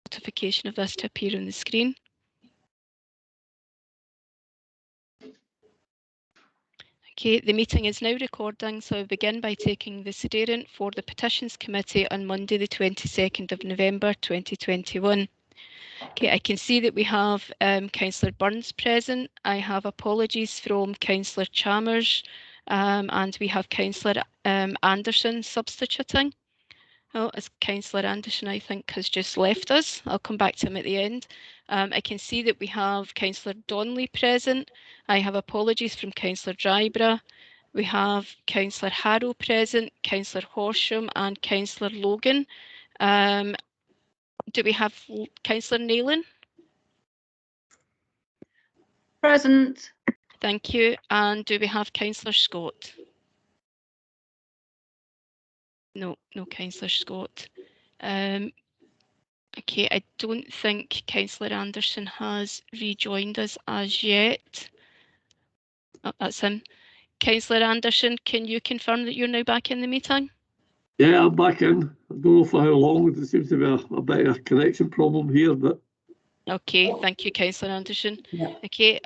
notification of this to appear on the screen. Okay, the meeting is now recording, so I begin by taking the sederant for the Petitions Committee on Monday the 22nd of November 2021. Okay, I can see that we have Councillor Burns present. I have apologies from Councillor Chalmers, and we have Councillor Anderson substituting. Oh, as Councillor Anderson, I think, has just left us. I'll come back to him at the end. I can see that we have Councillor Donnelly present. I have apologies from Councillor Dryborough. We have Councillor Harrow present, Councillor Horsham and Councillor Logan. Do we have Councillor Nayland? Present. Thank you. And do we have Councillor Scott? No Councillor Scott. Okay, I don't think Councillor Anderson has rejoined us as yet. Oh, that's him. Councillor Anderson, can you confirm that you're now back in the meeting? Yeah, I'm back in. I don't know for how long. There seems to be a bit of a connection problem here, but... Okay, thank you, Councillor Anderson. Yeah. Okay,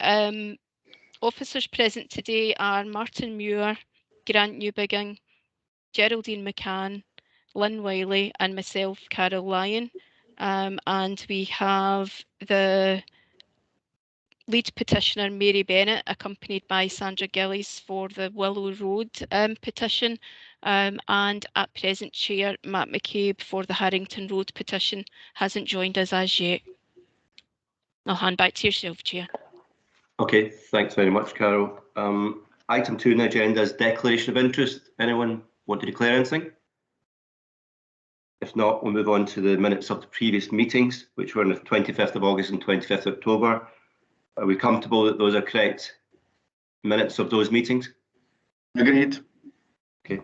officers present today are Martin Muir, Grant Newbigging, Geraldine McCann, Lynn Wiley and myself, Carol Lyon. And we have the lead petitioner, Mary Bennett, accompanied by Sandra Gillies for the Willow Road petition. And at present, Chair Matt McCabe for the Harrington Road petition hasn't joined us as yet. I'll hand back to yourself, Chair. Okay, thanks very much, Carol. Item 2 on the agenda is declaration of interest. Anyone want to declare anything? If not, we'll move on to the minutes of the previous meetings, which were on the 25th of August and 25th of October. Are we comfortable that those are correct minutes of those meetings? Agreed. Okay,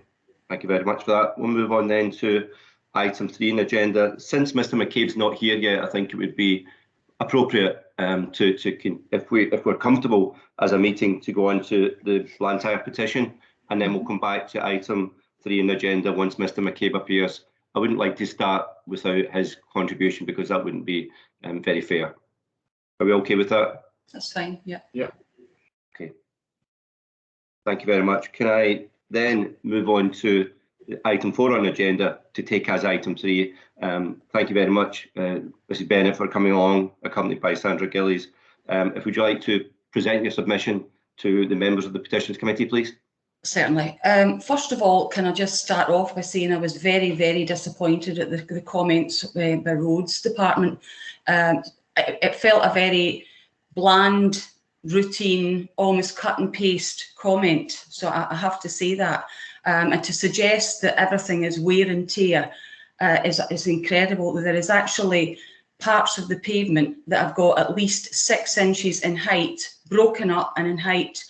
thank you very much for that. We'll move on then to item 3 on the agenda. Since Mr. McCabe's not here yet, I think it would be appropriate if we're comfortable as a meeting to go on to the Blantyre petition, and then we'll come back to item 3 on the agenda once Mr. McCabe appears. I wouldn't like to start without his contribution because that wouldn't be very fair. Are we okay with that? That's fine, yeah. Yeah. Okay. Thank you very much. Can I then move on to item 4 on the agenda to take as item 3? Thank you very much, Mrs. Bennett, for coming along, accompanied by Sandra Gillies. Would you like to present your submission to the members of the Petitions Committee, please? Certainly. First of all, can I just start off by saying I was very, very disappointed at the comments by Roads Department. It felt a very bland, routine, almost cut and paste comment. So I have to say that. And to suggest that everything is wear and tear is incredible. There is actually parts of the pavement that have got at least 6 inches in height, broken up and in height.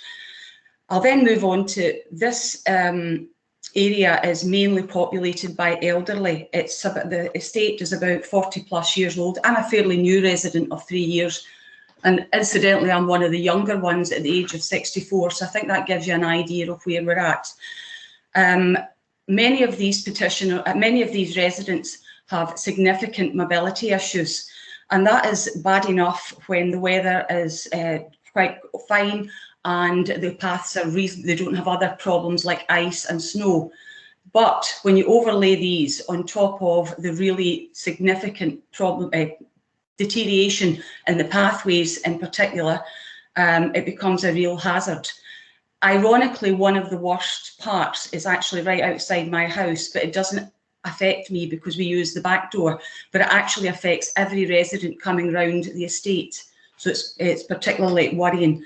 I'll then move on to this area is mainly populated by elderly. The estate is about 40+ years old. I'm a fairly new resident of 3 years. And incidentally, I'm one of the younger ones at the age of 64. So I think that gives you an idea of where we're at. Many of these residents have significant mobility issues, and that is bad enough when the weather is quite fine and the paths are they don't have other problems like ice and snow. But when you overlay these on top of the really significant problem, deterioration in the pathways in particular, it becomes a real hazard. Ironically, one of the worst parts is actually right outside my house, but it doesn't affect me because we use the back door, but it actually affects every resident coming round the estate. So it's particularly worrying.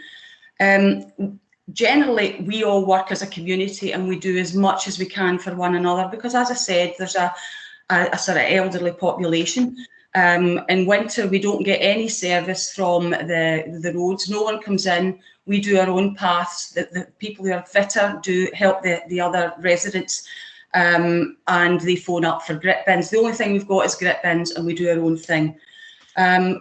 Generally, we all work as a community and we do as much as we can for one another because, as I said, there's a sort of elderly population. In winter, we don't get any service from the roads. No one comes in. We do our own paths. The people who are fitter do help the other residents, and they phone up for grit bins. The only thing we've got is grit bins, and we do our own thing.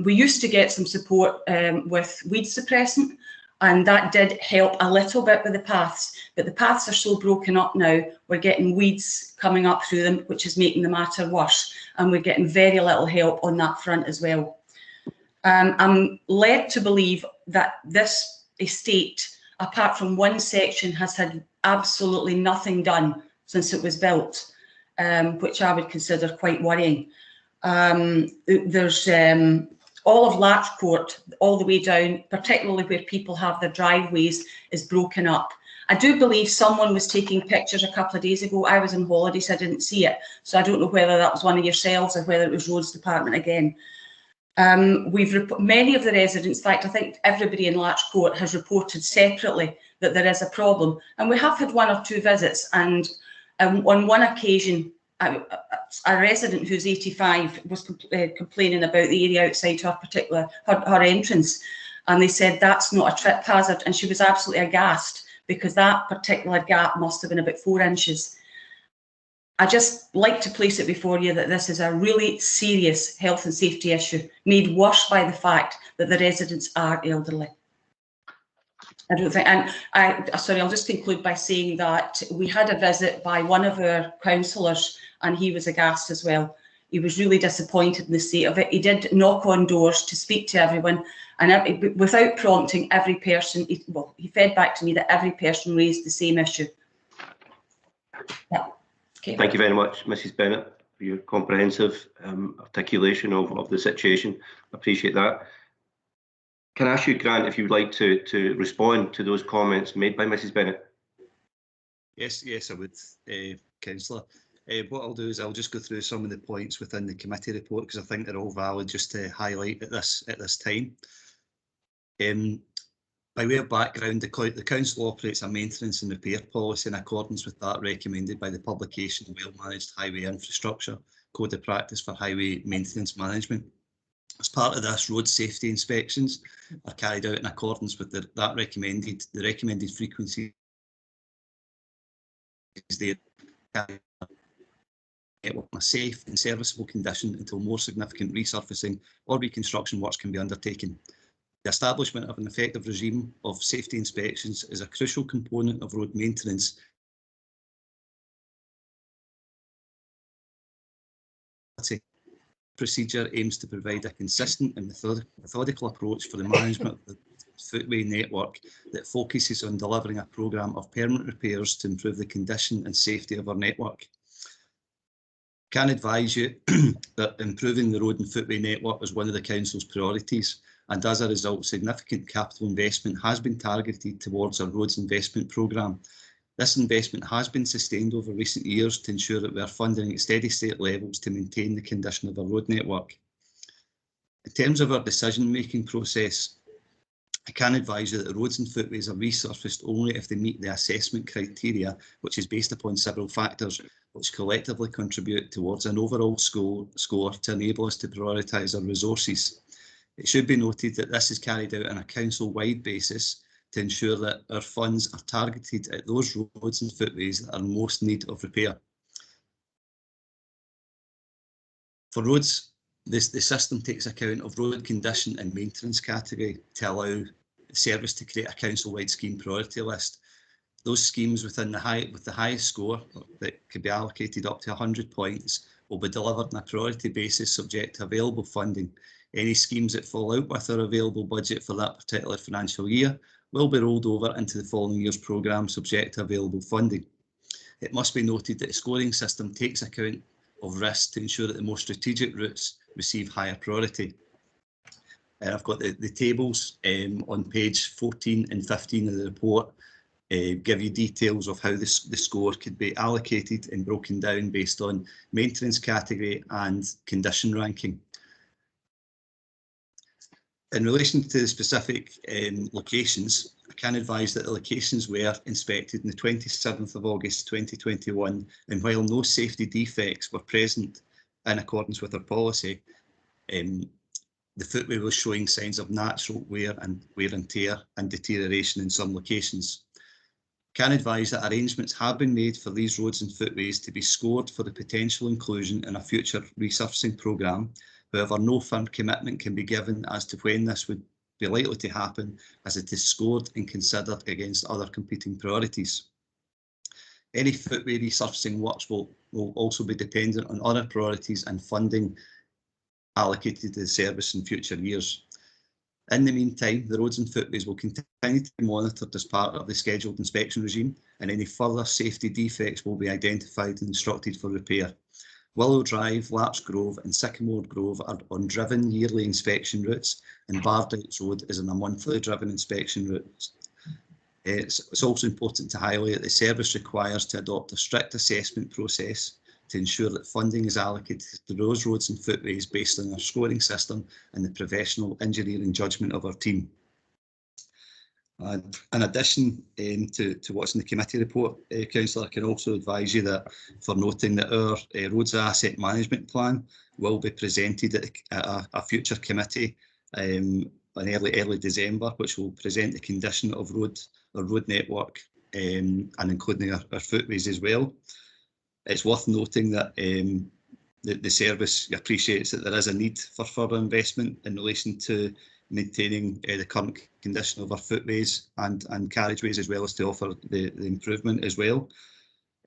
We used to get some support with weed suppressant, and that did help a little bit with the paths, but the paths are so broken up now, we're getting weeds coming up through them, which is making the matter worse, and we're getting very little help on that front as well. I'm led to believe that this estate, apart from one section, has had absolutely nothing done since it was built, which I would consider quite worrying. There's all of Larch Court, all the way down, particularly where people have their driveways, is broken up. I do believe someone was taking pictures a couple of days ago. I was on holiday, so I didn't see it. So I don't know whether that was one of yourselves or whether it was Roads Department again. Many of the residents, in fact, I think everybody in Larch Court has reported separately that there is a problem. And we have had 1 or 2 visits, and on one occasion, a resident who's 85 was complaining about the area outside her entrance, and they said that's not a trip hazard, and she was absolutely aghast because that particular gap must have been about 4 inches. I just like to place it before you that this is a really serious health and safety issue, made worse by the fact that the residents are elderly. I don't think, and I'll just conclude by saying that we had a visit by one of our councillors, and he was aghast as well. He was really disappointed in the state of it. He did knock on doors to speak to everyone, and without prompting every person, he fed back to me that every person raised the same issue. Yeah. Okay. Thank you very much, Mrs. Bennett, for your comprehensive articulation of the situation. I appreciate that. Can I ask you, Grant, if you would like to respond to those comments made by Mrs. Bennett? Yes, I would, Councillor. What I'll do is I'll just go through some of the points within the committee report, because I think they're all valid just to highlight at this time. By way of background, the Council operates a maintenance and repair policy in accordance with that recommended by the publication Well-Managed Highway Infrastructure Code of Practice for Highway Maintenance Management. As part of this, road safety inspections are carried out in accordance with the recommended frequency is there in a safe and serviceable condition until more significant resurfacing or reconstruction works can be undertaken. The establishment of an effective regime of safety inspections is a crucial component of road maintenance. The procedure aims to provide a consistent and methodical approach for the management of the footway network that focuses on delivering a programme of permanent repairs to improve the condition and safety of our network. Can advise you that improving the road and footway network is one of the Council's priorities, and as a result, significant capital investment has been targeted towards our roads investment programme. This investment has been sustained over recent years to ensure that we are funding at steady state levels to maintain the condition of our road network. In terms of our decision-making process, I can advise you that the roads and footways are resurfaced only if they meet the assessment criteria, which is based upon several factors which collectively contribute towards an overall score to enable us to prioritise our resources. It should be noted that this is carried out on a council-wide basis to ensure that our funds are targeted at those roads and footways that are in most need of repair. For roads, the system takes account of road condition and maintenance category to allow service to create a council-wide scheme priority list. Those schemes with the highest score that could be allocated up to 100 points will be delivered on a priority basis subject to available funding. Any schemes that fall out with our available budget for that particular financial year will be rolled over into the following year's programme subject to available funding. It must be noted that the scoring system takes account of risks to ensure that the more strategic routes receive higher priority. I've got the tables on page 14 and 15 of the report give you details of how the score could be allocated and broken down based on maintenance category and condition ranking. In relation to the specific locations, I can advise that the locations were inspected on the 27th of August 2021, and while no safety defects were present in accordance with our policy, the footway was showing signs of natural wear and tear and deterioration in some locations. I can advise that arrangements have been made for these roads and footways to be scored for the potential inclusion in a future resurfacing programme. However, no firm commitment can be given as to when this would be likely to happen as it is scored and considered against other competing priorities. Any footway resurfacing works will also be dependent on other priorities and funding allocated to the service in future years. In the meantime, the roads and footways will continue to be monitored as part of the scheduled inspection regime, and any further safety defects will be identified and instructed for repair. Willow Drive, Larch Grove and Sycamore Grove are on driven yearly inspection routes, and Bardite Road is on a monthly driven inspection route. It's also important to highlight that the service requires to adopt a strict assessment process to ensure that funding is allocated to those roads and footways based on our scoring system and the professional engineering judgment of our team. And in addition to what's in the committee report, Councillor, I can also advise you that for noting that our roads asset management plan will be presented at a future committee in early December, which will present the condition of our road network and including our footways as well. It's worth noting that the service appreciates that there is a need for further investment in relation to maintaining the current condition of our footways and carriageways, as well as to offer the improvement as well.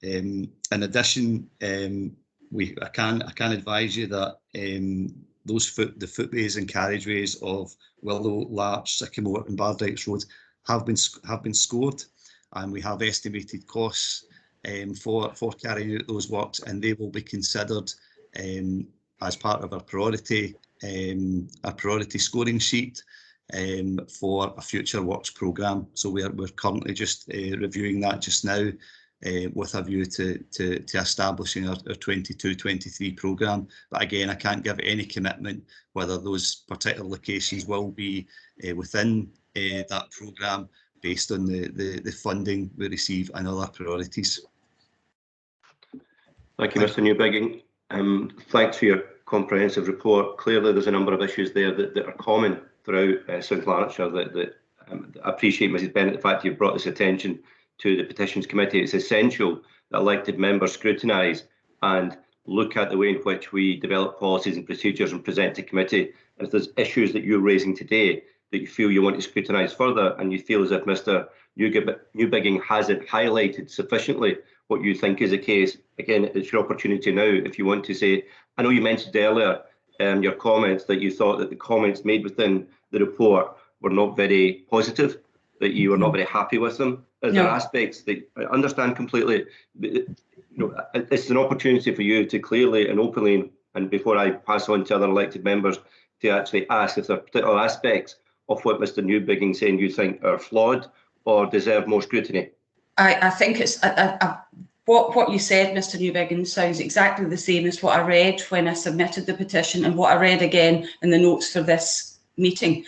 In addition, I can advise you that the footways and carriageways of Willow, Larch, Sycamore and Bardite Road have been scored, and we have estimated costs for carrying out those works, and they will be considered as part of our priority scoring sheet for a future works programme. So we're currently just reviewing that just now with a view to establishing our 22-23 programme. But again, I can't give any commitment whether those particular locations will be within that programme based on the funding we receive and other priorities. Thank you, Mr. Newbigging. Thanks for your comprehensive report. Clearly, there's a number of issues there that are common throughout South Lanarkshire that I appreciate, Mrs. Bennett, the fact you've brought this attention to the Petitions Committee. It's essential that elected members scrutinise and look at the way in which we develop policies and procedures and present to committee. And if there's issues that you're raising today that you feel you want to scrutinise further, and you feel as if Mr. Newbigging hasn't highlighted sufficiently what you think is the case, again, it's your opportunity now if you want to say. I know you mentioned earlier your comments that you thought that the comments made within the report were not very positive, that you were not very happy with them. Is there aspects that I understand completely? You know, it's an opportunity for you to clearly and openly, and before I pass on to other elected members, to actually ask if there are particular aspects of what Mr. Newbigging saying you think are flawed or deserve more scrutiny. I think it's what you said, Mr. Newbigging, sounds exactly the same as what I read when I submitted the petition and what I read again in the notes for this meeting.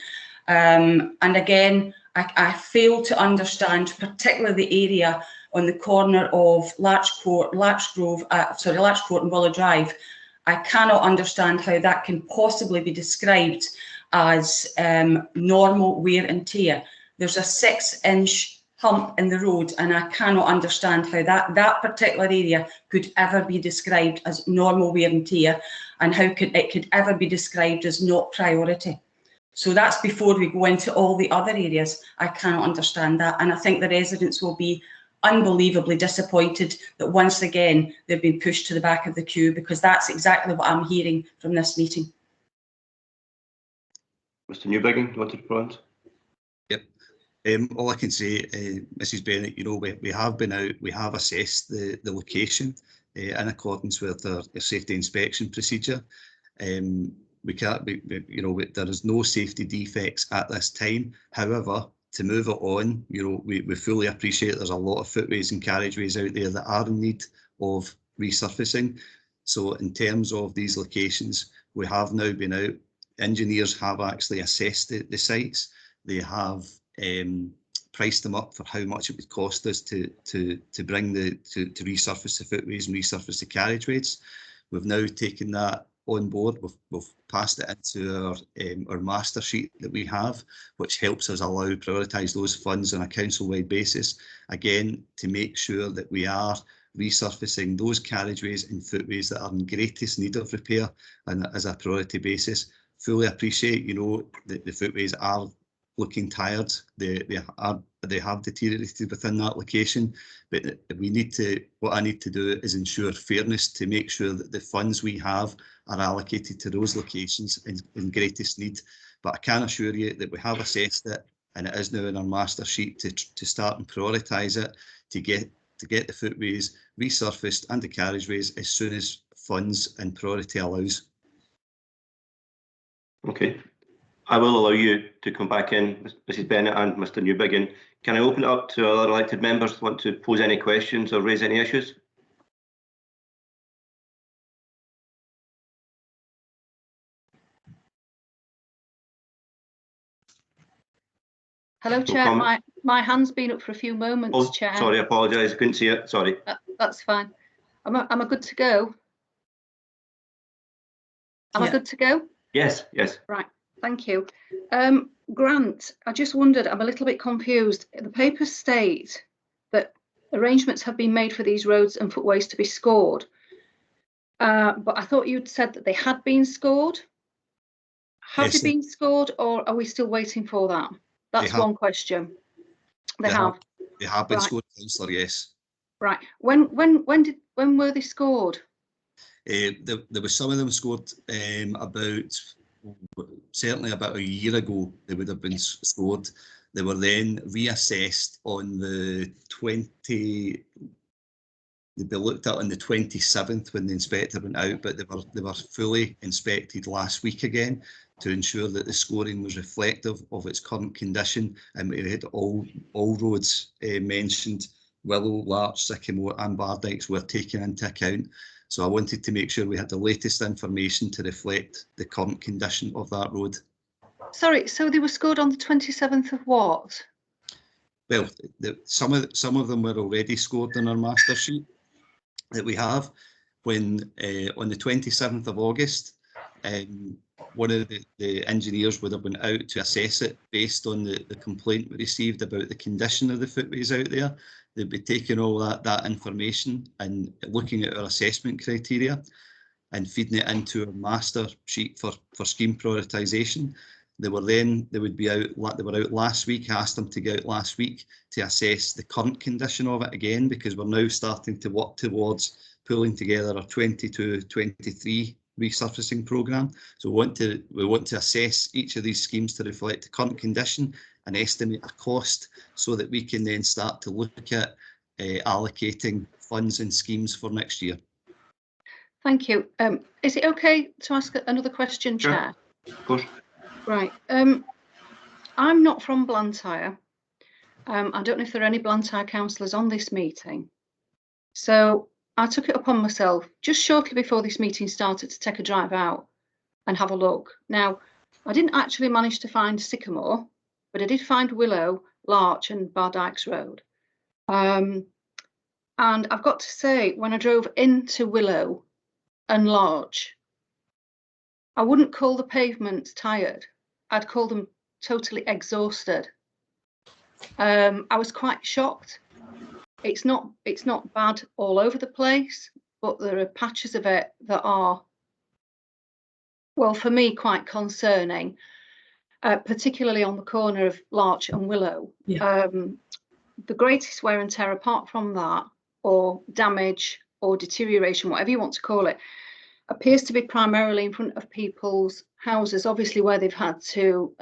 And again, I fail to understand, particularly the area on the corner of Larch Court and Willow Drive. I cannot understand how that can possibly be described as normal wear and tear. There's a 6-inch hump in the road, and I cannot understand how that particular area could ever be described as normal wear and tear, and how it could ever be described as not priority. So that's before we go into all the other areas. I cannot understand that, and I think the residents will be unbelievably disappointed that once again they've been pushed to the back of the queue, because that's exactly what I'm hearing from this meeting. Mr. Newbigging, do you want to respond? Yep. All I can say, Mrs. Bennett, you know, we have been out, we have assessed the location in accordance with our safety inspection procedure. We can't, you know, there is no safety defects at this time. However, to move it on, you know, we fully appreciate there's a lot of footways and carriageways out there that are in need of resurfacing. So in terms of these locations, we have now been out. Engineers have actually assessed the sites. They have priced them up for how much it would cost us to resurface the footways and resurface the carriageways. We've now taken that on board. We've passed it into our master sheet that we have, which helps us prioritise those funds on a council-wide basis, again, to make sure that we are resurfacing those carriageways and footways that are in greatest need of repair and as a priority basis. Fully appreciate, you know, that the footways are looking tired. They have deteriorated within that location, but we need to. What I need to do is ensure fairness to make sure that the funds we have are allocated to those locations in greatest need. But I can assure you that we have assessed it, and it is now in our master sheet to start and prioritise it to get the footways resurfaced and the carriageways as soon as funds and priority allows. Okay. I will allow you to come back in, Mrs Bennett and Mr Newbigin. Can I open it up to other elected members who want to pose any questions or raise any issues? Hello, Chair. My hand's been up for a few moments, Oh, Chair. sorry, I apologise. I couldn't see it. Sorry. That's fine. Am I good to go? Am I good to go? Yes, yes. Right, thank you. Grant, I just wondered, I'm a little bit confused. The papers state that arrangements have been made for these roads and footways to be scored. But I thought you'd said that they had been scored. Have Yes, they been scored, or are we still waiting for that? That's one question. They have. They have been Right. scored, Councillor, yes. Right. When were they scored? There was some of them scored certainly about a year ago. They would have been scored. They were then reassessed on the 20. They'd be looked at on the 27th when the inspector went out, but they were fully inspected last week again to ensure that the scoring was reflective of its current condition, and we had all roads mentioned. Willow, Larch, Sycamore and Bardykes were taken into account. So I wanted to make sure we had the latest information to reflect the current condition of that road. Sorry, so they were scored on the 27th of what? Well, some of them were already scored in our master sheet that we have. When on the 27th of August, one of the engineers would have been out to assess it based on the complaint we received about the condition of the footways out there. They'd be taking all that information and looking at our assessment criteria and feeding it into a master sheet for scheme prioritisation. They were out last week. I asked them to go out last week to assess the current condition of it again, because we're now starting to work towards pulling together a 22-23 resurfacing programme. So we want to assess each of these schemes to reflect the current condition and estimate a cost, so that we can then start to look at allocating funds and schemes for next year. Thank you. Is it okay to ask another question, Sure. Chair? Of course. Right. I'm not from Blantyre. I don't know if there are any Blantyre councillors on this meeting. So I took it upon myself just shortly before this meeting started to take a drive out and have a look. Now, I didn't actually manage to find Sycamore, but I did find Willow, Larch and Bardykes Road. And I've got to say, when I drove into Willow and Larch, I wouldn't call the pavements tired. I'd call them totally exhausted. I was quite shocked. It's not bad all over the place, but there are patches of it that are, well, for me, quite concerning, particularly on the corner of Larch and Willow. Yeah. The greatest wear and tear, apart from that, or damage or deterioration, whatever you want to call it, appears to be primarily in front of people's houses, obviously where they've had to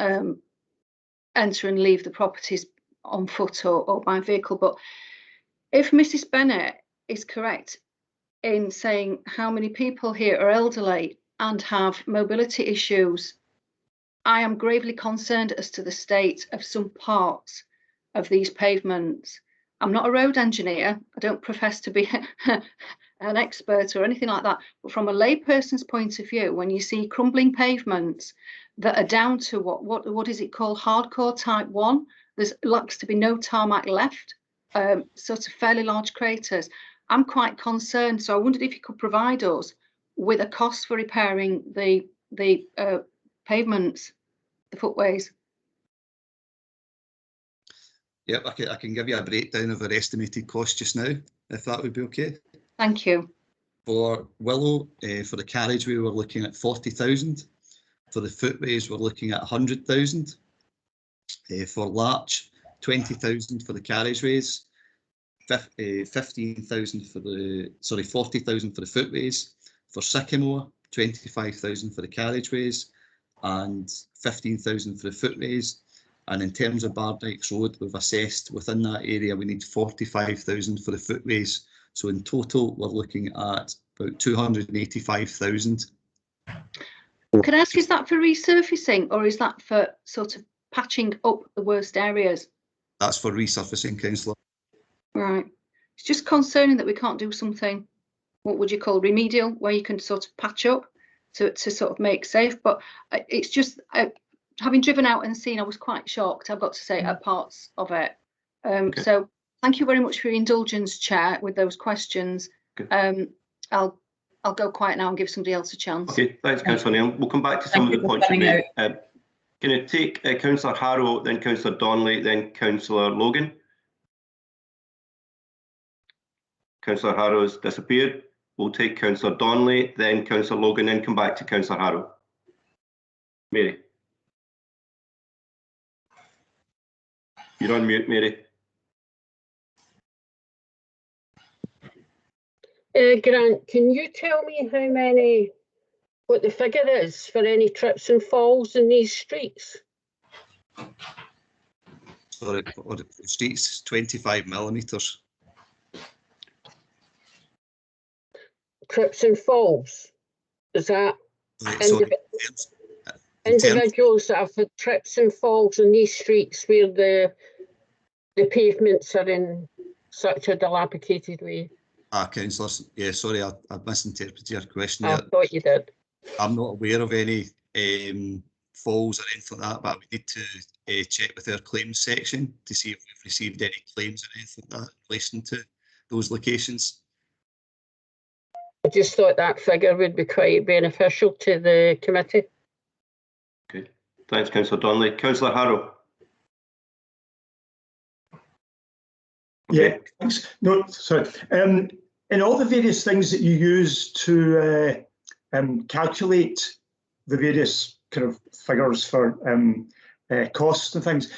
enter and leave the properties on foot or by vehicle. But if Mrs Bennett is correct in saying how many people here are elderly and have mobility issues, I am gravely concerned as to the state of some parts of these pavements. I'm not a road engineer. I don't profess to be an expert or anything like that. But from a layperson's point of view, when you see crumbling pavements that are down to what is it called, hardcore type 1, there's looks to be no tarmac left, sort of fairly large craters. I'm quite concerned. So I wondered if you could provide us with a cost for repairing the pavements, the footways. Yep, I can give you a breakdown of our estimated cost just now, if that would be okay. Thank you. For Willow, for the carriageway, we're looking at 40,000. For the footways, we're looking at 100,000. For Larch, 20,000 for the carriageways, 15,000 for the, 40,000 for the footways. For Sycamore, 25,000 for the carriageways and 15,000 for the footways. And in terms of Bardykes Road, we've assessed within that area we need 45,000 for the footways. So in total, we're looking at about 285,000. Can I ask, is that for resurfacing or is that for sort of patching up the worst areas? That's for resurfacing, Councillor. Right. It's just concerning that we can't do something, what would you call remedial, where you can sort of patch up to sort of make safe. But it's just, having driven out and seen, I was quite shocked, I've got to say, at parts of it. Okay. So thank you very much for your indulgence, Chair, with those questions. Okay. I'll go quiet now and give somebody else a chance. Okay, thanks, Councillor Neil. We'll come back to some of the points you made. Can you take Councillor Harrow, then Councillor Donnelly, then Councillor Logan? Councillor Harrow's disappeared. We'll take Councillor Donnelly, then Councillor Logan, then come back to Councillor Harrow. Mary. You're on mute, Mary. Grant, can you tell me what the figure is for any trips and falls in these streets? For the streets, 25 millimetres. Trips and falls? Is that individuals that have had trips and falls in these streets where the pavements are in such a dilapidated way? Councillor, yeah, sorry, I misinterpreted your question. I thought you did. I'm not aware of any falls or anything like that, but we need to check with our claims section to see if we've received any claims or anything like that in relation to those locations. I just thought that figure would be quite beneficial to the committee. Okay, thanks, Councillor Donnelly. Councillor Harrow. Okay. Yeah, thanks. No, sorry. In all the various things that you use to calculate the various kind of figures for costs and things,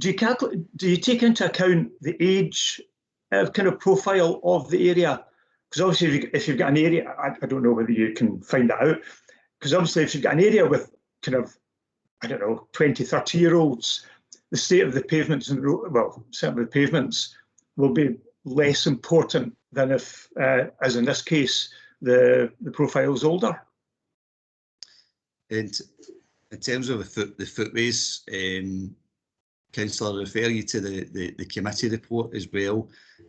do you take into account the age kind of profile of the area? Because obviously, if you've got an area, I don't know whether you can find that out. Because obviously, if you've got an area with kind of, I don't know, 20, 30-year-olds, the state of the pavements and well, certainly the pavements will be less important than if, as in this case, the profile is older. And in terms of the footways, Councillor, I refer you to the committee report as well,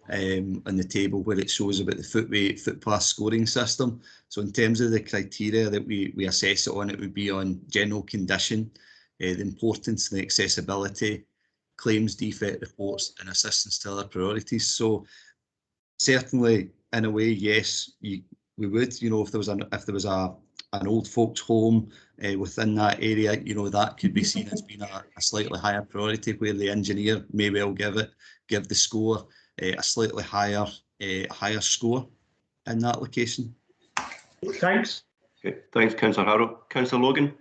on the table where it shows about the footpath scoring system. So in terms of the criteria that we assess it on, it would be on general condition, the importance and the accessibility, claims, defect reports, and assistance to other priorities. So certainly, in a way, yes, we would. You know, if there was an old folks' home within that area, you know, that could be seen as being a slightly higher priority, where the engineer may well give the score a slightly higher score in that location. Thanks. Okay, thanks, Councillor Harrow. Councillor Logan.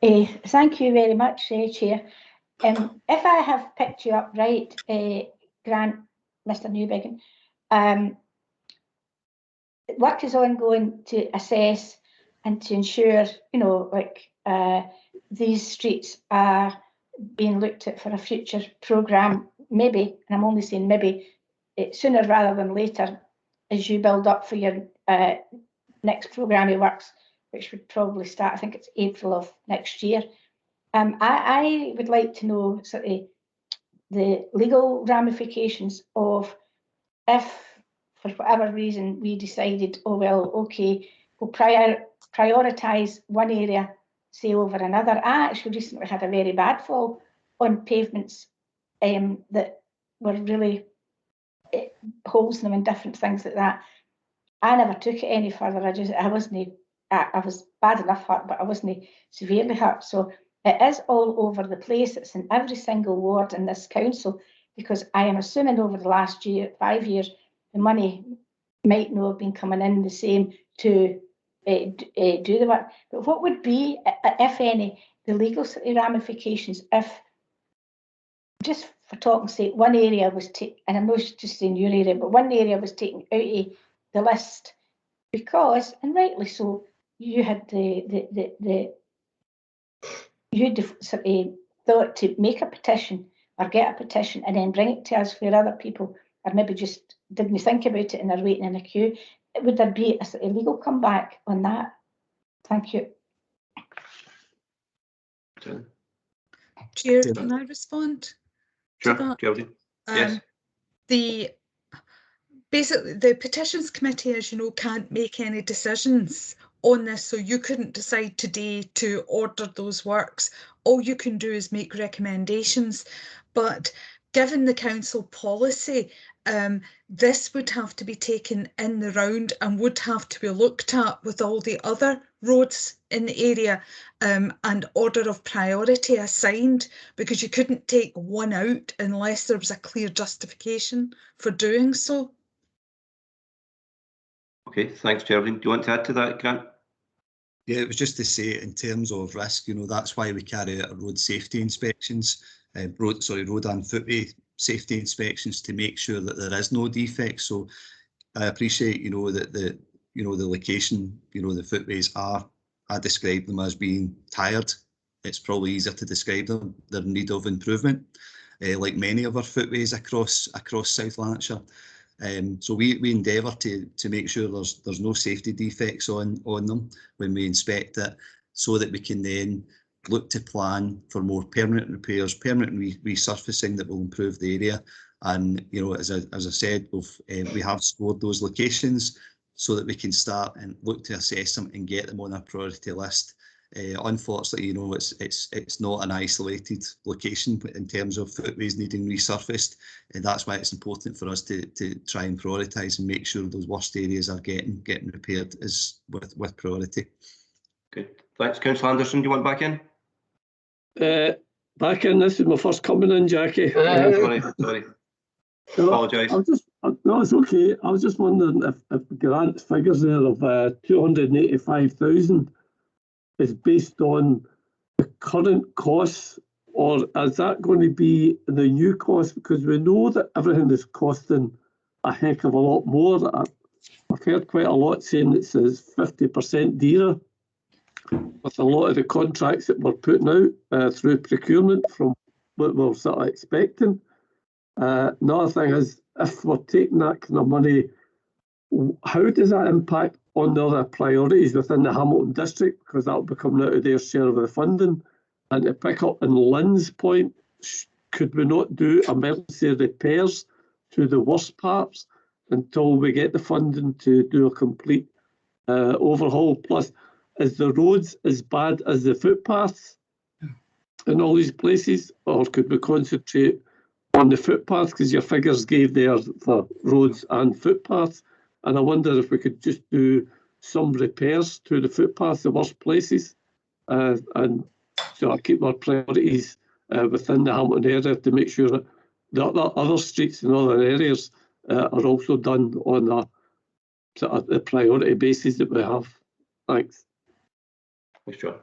Thank you very much, Chair. If I have picked you up right, Grant, Mr. Newbigin, work is ongoing to assess and to ensure, you know, like these streets are being looked at for a future programme, maybe, and I'm only saying maybe, sooner rather than later, as you build up for your next programme of works, which would probably start, I think it's April of next year. I would like to know sort of the legal ramifications of if, for whatever reason, we decided, oh, well, okay, we'll prioritise one area, say, over another. I actually recently had a very bad fall on pavements that were really holes in them and different things like that. I never took it any further. I was bad enough hurt, but I wasn't severely hurt. So it is all over the place. It's in every single ward in this council, because I am assuming over the last 5 years, the money might not have been coming in the same to do the work. But what would be, if any, the legal ramifications if, just for talking's sake, one area was taken, and I'm not just in your area, but one area was taken out of the list because, and rightly so, you had thought to make a petition or get a petition and then bring it to us where other people are maybe just didn't think about it and are waiting in a queue. Would there be a legal comeback on that? Thank you. Chair, can I respond? Sure, Geraldine. Yes. Basically, the Petitions Committee, as you know, can't make any decisions on this, so you couldn't decide today to order those works. All you can do is make recommendations. But given the council policy, this would have to be taken in the round and would have to be looked at with all the other roads in the area and order of priority assigned, because you couldn't take one out unless there was a clear justification for doing so. Okay, thanks, Geraldine. Do you want to add to that, Grant? Yeah, it was just to say, in terms of risk, you know, that's why we carry out road safety inspections, road and footway safety inspections to make sure that there is no defects. So I appreciate, you know, that the location, you know, the footways are, I describe them as being tired. It's probably easier to describe them. They're in need of improvement, like many of our footways across South Lanarkshire. So we endeavour to make sure there's no safety defects on them when we inspect it, so that we can then look to plan for more permanent repairs, permanent resurfacing that will improve the area. And, you know, as I said, we have scored those locations so that we can start and look to assess them and get them on our priority list. Unfortunately, you know, it's not an isolated location in terms of footways needing resurfaced, and that's why it's important for us to try and prioritise and make sure those worst areas are getting repaired as with priority. Good, thanks. Councillor Anderson, do you want back in? Back in. This is my first coming in, Jackie. Sorry. Apologise. No, it's okay. I was just wondering if Grant's figures there of 285,000 is based on the current costs, or is that going to be the new cost? Because we know that everything is costing a heck of a lot more. I've heard quite a lot saying it says 50% dearer with a lot of the contracts that we're putting out through procurement from what we're sort of expecting. Another thing is, if we're taking that kind of money, how does that impact on the other priorities within the Hamilton district? Because that will be coming out of their share of the funding. And to pick up on Lynn's point, could we not do emergency repairs to the worst parts until we get the funding to do a complete overhaul? Plus, is the roads as bad as the footpaths in all these places, or could we concentrate on the footpaths, because your figures gave there for roads and footpaths? And I wonder if we could just do some repairs to the footpaths, the worst places, and so I keep our priorities within the Hamilton area to make sure that the other streets and other areas are also done on the priority basis that we have. Thanks. Thanks, John.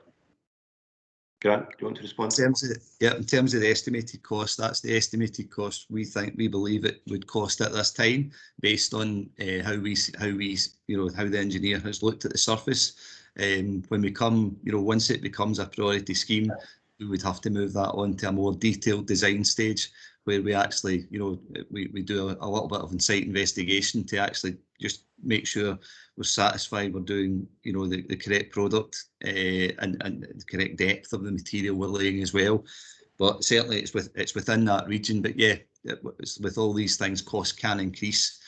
Grant, do you want to respond? In terms of the estimated cost, that's the estimated cost we believe it would cost at this time, based on how the engineer has looked at the surface. When we come, you know, once it becomes a priority scheme, we would have to move that on to a more detailed design stage, where we actually, you know, we do a little bit of site investigation to actually just make sure we're satisfied we're doing, you know, the correct product and the correct depth of the material we're laying as well. But certainly it's within that region. But yeah, with all these things, costs can increase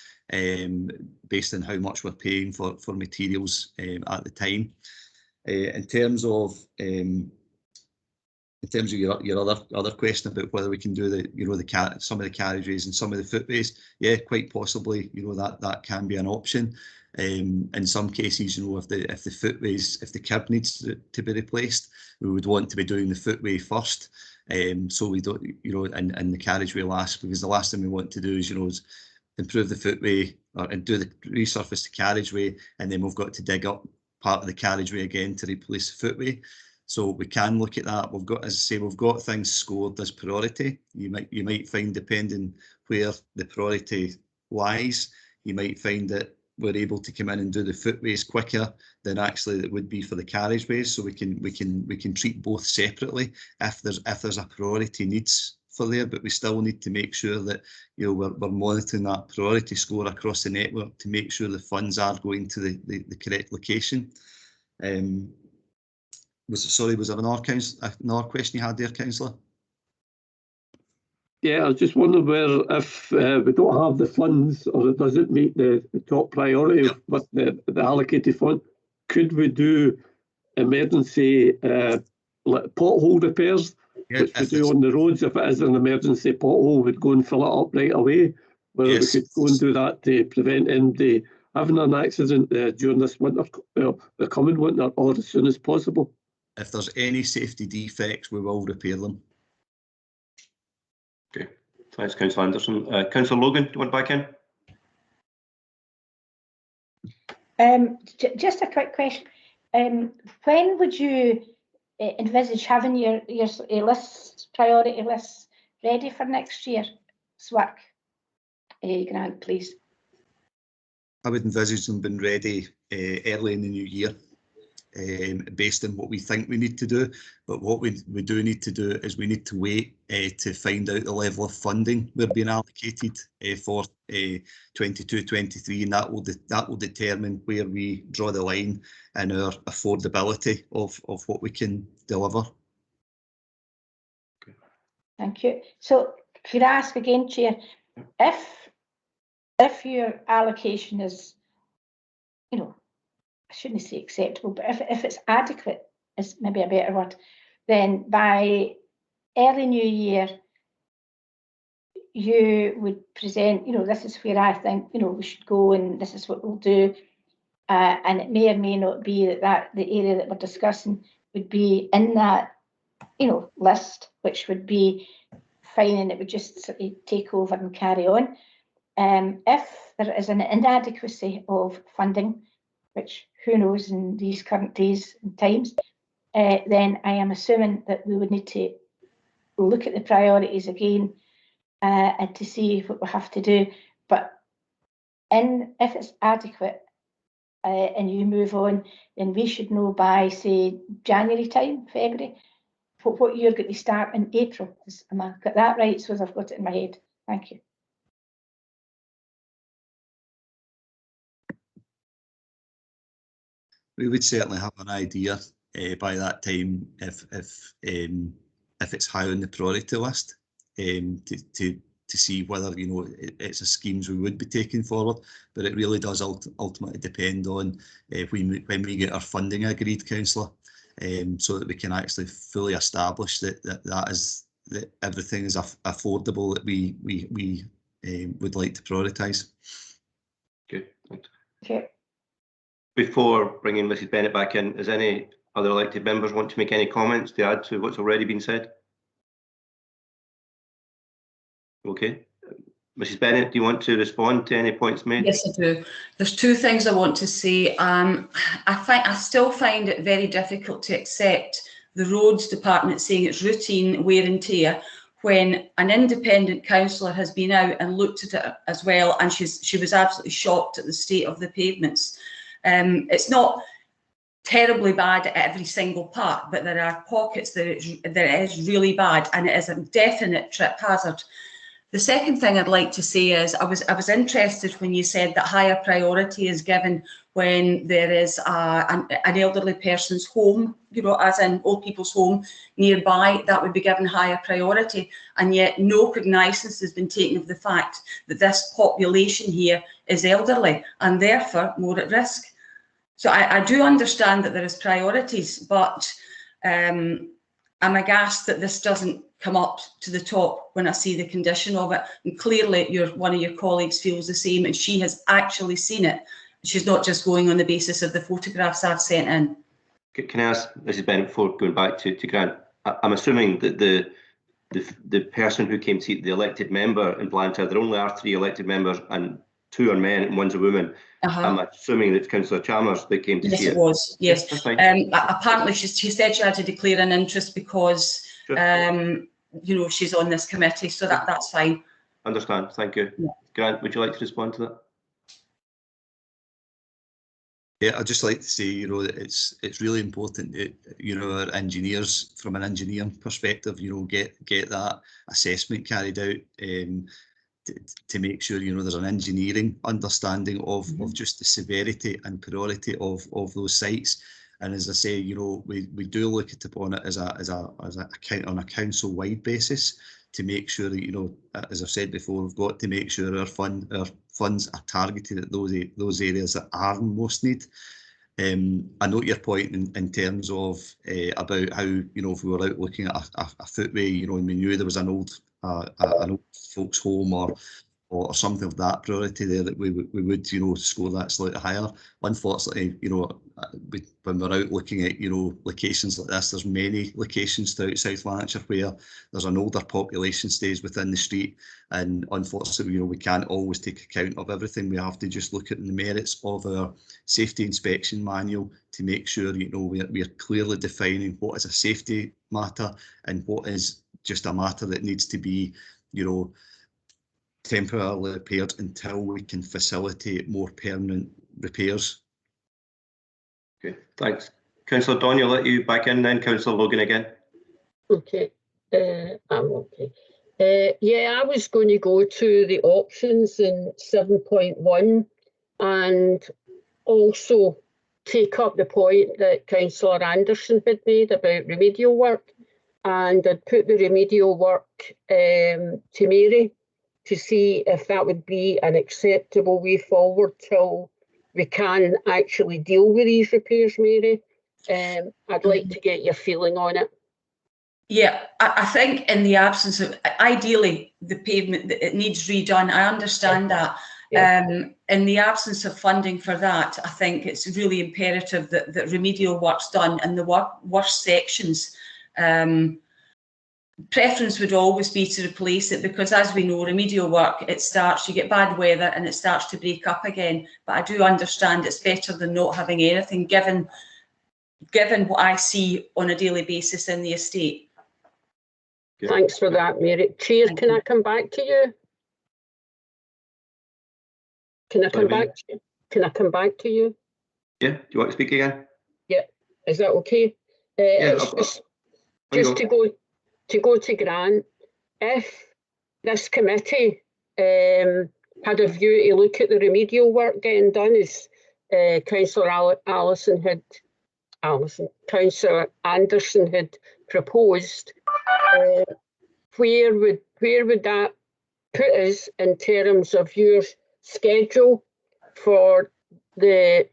based on how much we're paying for materials at the time. In terms of your other question about whether we can do some of the carriageways and some of the footways, yeah, quite possibly, you know, that can be an option. In some cases, you know, if the footways, if the curb needs to be replaced, we would want to be doing the footway first. So we don't, you know, and the carriageway last, because the last thing we want to do is, you know, is improve the footway and do the resurface the carriageway, and then we've got to dig up part of the carriageway again to replace the footway. So we can look at that. We've got, as I say, we've got things scored as priority. You might find, depending where the priority lies, you might find that we're able to come in and do the footways quicker than actually it would be for the carriageways. So we can treat both separately if there's a priority needs for there, but we still need to make sure that, you know, we're monitoring that priority score across the network to make sure the funds are going to the correct location. Was there another question you had there, Councillor? Yeah, I was just wondering where, if we don't have the funds or it doesn't meet the top priority with the allocated fund, could we do emergency pothole repairs, which we do on the roads? If it is an emergency pothole, we'd go and fill it up right away, where we could go and do that to prevent anybody having an accident during this winter, the coming winter, or as soon as possible. If there's any safety defects, we will repair them. Okay, thanks, Councillor Anderson. Councillor Logan, do you want back in? Just a quick question. When would you envisage having your priority lists ready for next year's work? Grant, please. I would envisage them being ready early in the new year, based on what we think we need to do. But what we do need to do is we need to wait to find out the level of funding we're being allocated for 22-23, and that will determine where we draw the line in our affordability of what we can deliver. Thank you. So could I ask again, Chair, if your allocation is, you know, I shouldn't say acceptable, but if it's adequate is maybe a better word, then by early new year, you would present, you know, this is where I think, you know, we should go and this is what we'll do. And it may or may not be that the area that we're discussing would be in that, you know, list, which would be fine and it would just sort of take over and carry on. If there is an inadequacy of funding, which who knows in these current days and times, then I am assuming that we would need to look at the priorities again and to see what we have to do. But if it's adequate and you move on, then we should know by, say, January time, February, what you're going to start in April. Am I got that right? So I've got it in my head. Thank you. We would certainly have an idea by that time if it's high on the priority list, to see whether, you know, it's a schemes we would be taking forward. But it really does ultimately depend on when we get our funding agreed, Councillor, so that we can actually fully establish that everything is affordable that we would like to prioritise. Okay, thanks. Okay. Before bringing Mrs Bennett back in, is any other elected members want to make any comments to add to what's already been said? Okay. Mrs Bennett, do you want to respond to any points made? Yes, I do. There's two things I want to say. I still find it very difficult to accept the roads department saying it's routine wear and tear when an independent councillor has been out and looked at it as well, and she was absolutely shocked at the state of the pavements. It's not terribly bad at every single part, but there are pockets that it is really bad, and it is a definite trip hazard. The second thing I'd like to say is I was interested when you said that higher priority is given when there is an elderly person's home, you know, as in old people's home nearby, that would be given higher priority, and yet no cognizance has been taken of the fact that this population here is elderly and therefore more at risk. So I do understand that there is priorities, but I'm aghast that this doesn't come up to the top when I see the condition of it. And clearly one of your colleagues feels the same, and she has actually seen it. She's not just going on the basis of the photographs I've sent in. Can I ask Mrs Bennett, before going back to Grant, I'm assuming that the person who came to see the elected member in Blantyre, there only are 3 elected members, and two are men and one's a woman. I'm assuming it's Councillor Chalmers that came to see it. Yes, it was. Yes. That's fine. Apparently, she said she had to declare an interest because, you know, she's on this committee, so that's fine. Understand. Thank you. Yeah. Grant, would you like to respond to that? Yeah, I'd just like to say, you know, that it's really important that, you know, our engineers, from an engineering perspective, you know, get that assessment carried out to make sure, you know, there's an engineering understanding of just the severity and priority of those sites. And as I say, you know, we do look upon it as on a council-wide basis to make sure that, you know, as I've said before, we've got to make sure our funds are targeted at those areas that are in most need. I note your point in terms of about how, you know, if we were out looking at a footway, you know, and we knew there was an old folks' home or something of that priority there, that we would, you know, score that slightly higher. Unfortunately, you know, when we're out looking at, you know, locations like this, there's many locations throughout South Lanarkshire where there's an older population stays within the street, and unfortunately, you know, we can't always take account of everything. We have to just look at the merits of our safety inspection manual to make sure, you know, we're clearly defining what is a safety matter and what is just a matter that needs to be, you know, temporarily repaired until we can facilitate more permanent repairs. Okay, thanks. Councillor Donny, I'll let you back in then. Councillor Logan again. Okay, I'm okay. Yeah, I was going to go to the options in 7.1 and also take up the point that Councillor Anderson had made about remedial work, and I'd put the remedial work to Mary to see if that would be an acceptable way forward till we can actually deal with these repairs, Mary. I'd like to get your feeling on it. Yeah, I think in the absence of, ideally, the pavement, it needs redone. I understand that. Yeah. In the absence of funding for that, I think it's really imperative that remedial work's done and the worst sections. Preference would always be to replace it, because as we know, remedial work, it starts, you get bad weather and it starts to break up again. But I do understand it's better than not having anything, given what I see on a daily basis in the estate. Thanks for that, Mary. Chair, can I come back to you? Can I come back to you? Can I come back to you? Yeah, do you want to speak again? Yeah, is that okay? Yeah, just to go to Grant, if this committee had a view to look at the remedial work getting done, as Councillor Councillor Anderson had proposed, where would that put us in terms of your schedule for the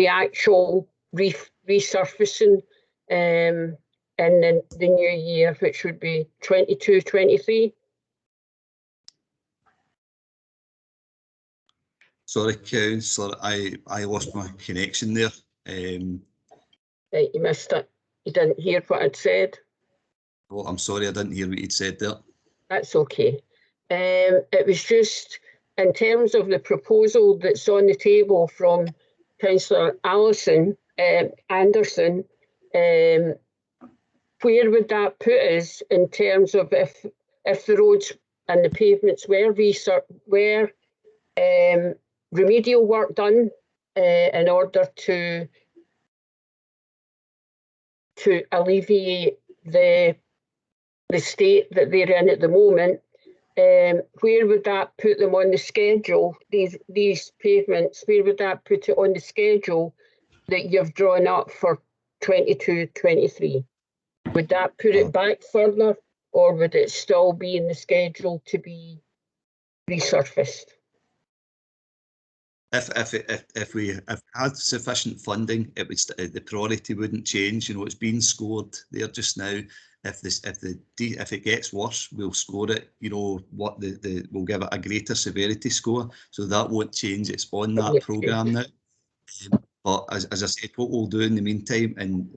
actual resurfacing in the new year, which would be 22-23? Sorry, Councillor, I lost my connection there. Right, you missed it. You didn't hear what I'd said. Oh, I'm sorry, I didn't hear what you'd said there. That's okay. It was just in terms of the proposal that's on the table from Councillor Anderson, where would that put us in terms of if the roads and the pavements were remedial work done in order to alleviate the state that they're in at the moment? Where would that put them on the schedule, these pavements, where would that put it on the schedule that you've drawn up for 22-23? Would that put it back further, or would it still be in the schedule to be resurfaced? If we had sufficient funding, it would the priority wouldn't change. You know, it's being scored there just now. If it gets worse, we'll score it. You know what we'll give it a greater severity score, so that won't change. It's on that programme now. But as I said, what we'll do in the meantime, and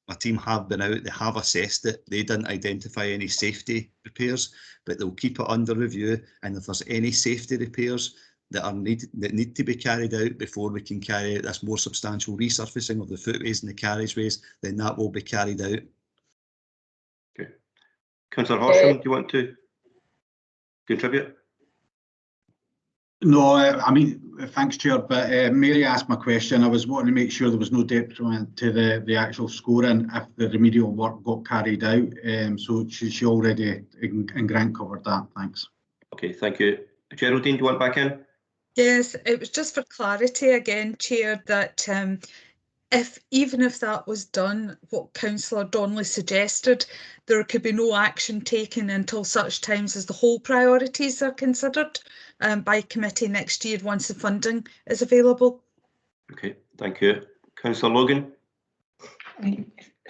my team have been out, they have assessed it. They didn't identify any safety repairs, but they'll keep it under review. And if there's any safety repairs that need to be carried out before we can carry out this more substantial resurfacing of the footways and the carriageways, then that will be carried out. Okay. Councillor Horsham, do you want to contribute? No, I mean, thanks, Chair, but Mary asked my question. I was wanting to make sure there was no detriment to the actual scoring if the remedial work got carried out. So she already in grant covered that. Thanks. Okay, thank you. Geraldine, do you want back in? Yes, it was just for clarity again, Chair, that even if that was done, what Councillor Donnelly suggested, there could be no action taken until such times as the whole priorities are considered by committee next year once the funding is available. Okay, thank you. Councillor Logan.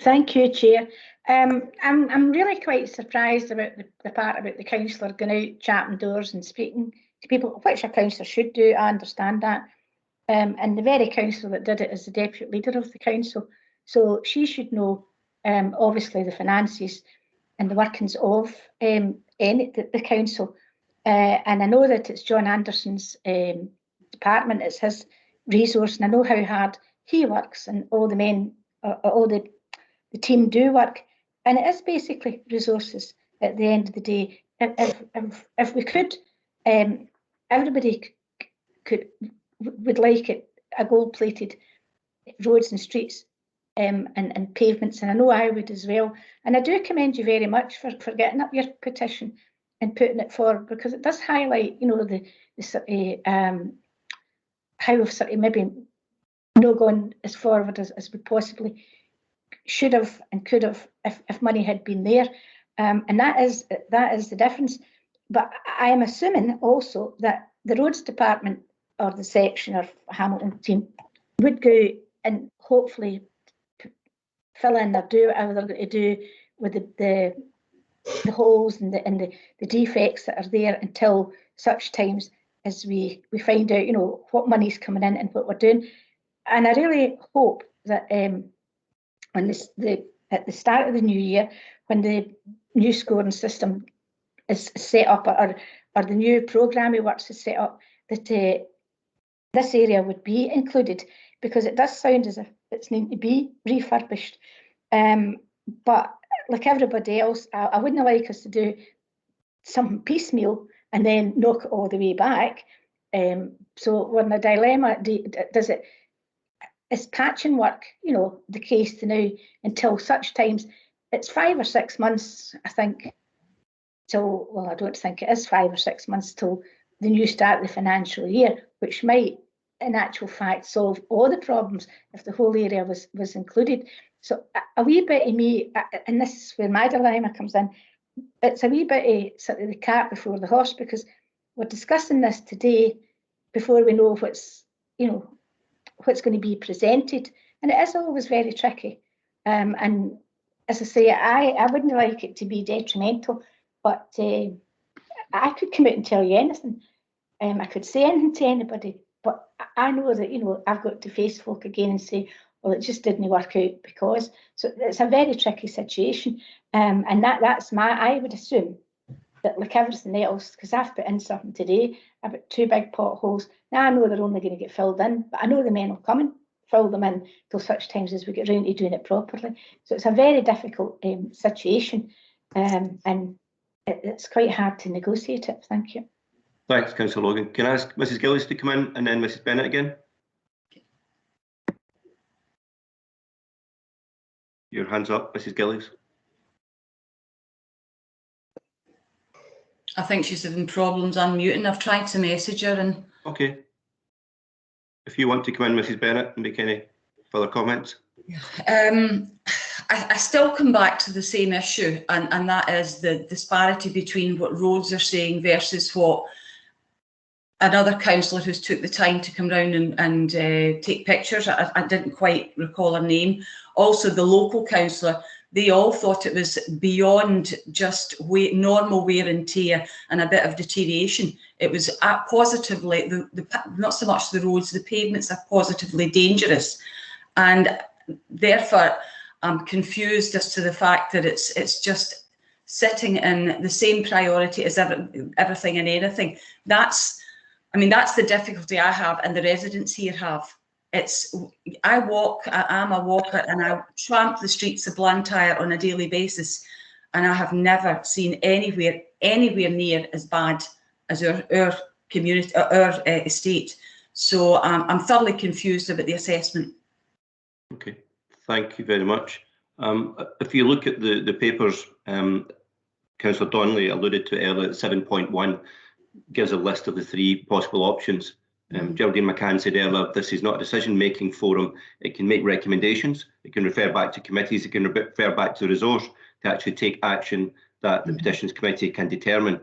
Thank you, Chair. I'm really quite surprised about the part about the councillor going out, chapping doors and speaking to people, which a councillor should do. I understand that. And the very councillor that did it is the deputy leader of the council. So she should know, obviously, the finances and the workings of the council. And I know that it's John Anderson's department, it's his resource, and I know how hard he works and all the men, all the team do work. And it is basically resources at the end of the day. If we could, everybody would like it, a gold-plated roads and streets and pavements, and I know I would as well. And I do commend you very much for getting up your petition and putting it forward, because it does highlight, you know, the how we've sort of maybe not gone as forward as we possibly should have and could have if money had been there. And that is the difference. But I am assuming also that the roads department or the section or Hamilton team would go and hopefully fill in or do whatever they're going to do with the holes and the defects that are there until such times as we find out, you know, what money's coming in and what we're doing. And I really hope that when at the start of the new year, when the new scoring system is set up or the new programming works is set up, that this area would be included, because it does sound as if it's needing to be refurbished. But like everybody else, I wouldn't like us to do something piecemeal and then knock it all the way back. So we're in a dilemma. Is patching work, you know, the case to now until such times? It's 5 or 6 months, I think, till, well, I don't think it is 5 or 6 months till the new start of the financial year, which might, in actual fact, solve all the problems if the whole area was included. So a wee bit of me, and this is where my dilemma comes in, it's a wee bit of sort of the cart before the horse, because we're discussing this today before we know what's, you know, what's going to be presented, and it is always very tricky. And as I say, I wouldn't like it to be detrimental, but I could come out and tell you anything. I could say anything to anybody, but I know that, you know, I've got to face folk again and say, well, it just didn't work out because. So it's a very tricky situation, and that's I would assume that, like everything else, because I've put in something today about 2 big potholes. Now I know they're only going to get filled in, but I know the men will come and fill them in till such times as we get round to doing it properly. So it's a very difficult situation, and it's quite hard to negotiate it. Thank you. Thanks, Councillor Logan. Can I ask Mrs. Gillies to come in and then Mrs. Bennett again? Your hand's up, Mrs. Gillies. I think she's having problems unmuting. I've tried to message her and... Okay. If you want to come in, Mrs. Bennett, and make any further comments. I still come back to the same issue, and that is the disparity between what roads are saying versus what another councillor who's took the time to come round and take pictures. I didn't quite recall her name. Also, the local councillor, they all thought it was beyond just normal wear and tear and a bit of deterioration. It was positively, not so much the roads, the pavements are positively dangerous. And therefore, I'm confused as to the fact that it's just sitting in the same priority as everything and anything. That's I mean, that's the difficulty I have and the residents here have. I walk, I'm a walker, and I tramp the streets of Blantyre on a daily basis, and I have never seen anywhere near as bad as our community, our estate. So I'm thoroughly confused about the assessment. Okay, thank you very much. If you look at the papers, Councillor Donnelly alluded to earlier, 7.1 gives a list of the 3 possible options. Geraldine McCann said earlier, this is not a decision-making forum. It can make recommendations. It can refer back to committees. It can refer back to the resource to actually take action that the Petitions Committee can determine.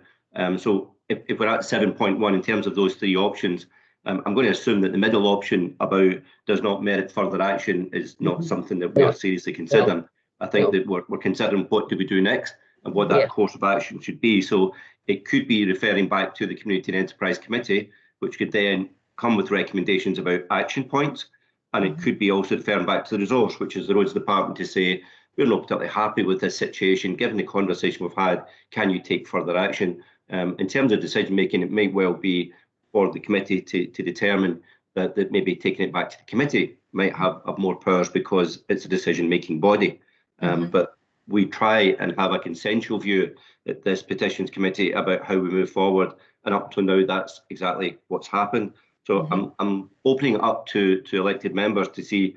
So if we're at 7.1 in terms of those 3 options, I'm going to assume that the middle option about does not merit further action is not something that we're seriously considering. I think that we're considering what do we do next and what that course of action should be. So it could be referring back to the Community and Enterprise Committee, which could then come with recommendations about action points. And it could be also referring back to the resource, which is the Roads Department, to say, we're not particularly happy with this situation. Given the conversation we've had, can you take further action? In terms of decision making, it might well be for the committee to determine that maybe taking it back to the committee might have more powers because it's a decision making body. But we try and have a consensual view at this Petitions Committee about how we move forward. And up to now, that's exactly what's happened. So I'm opening it up to elected members to see,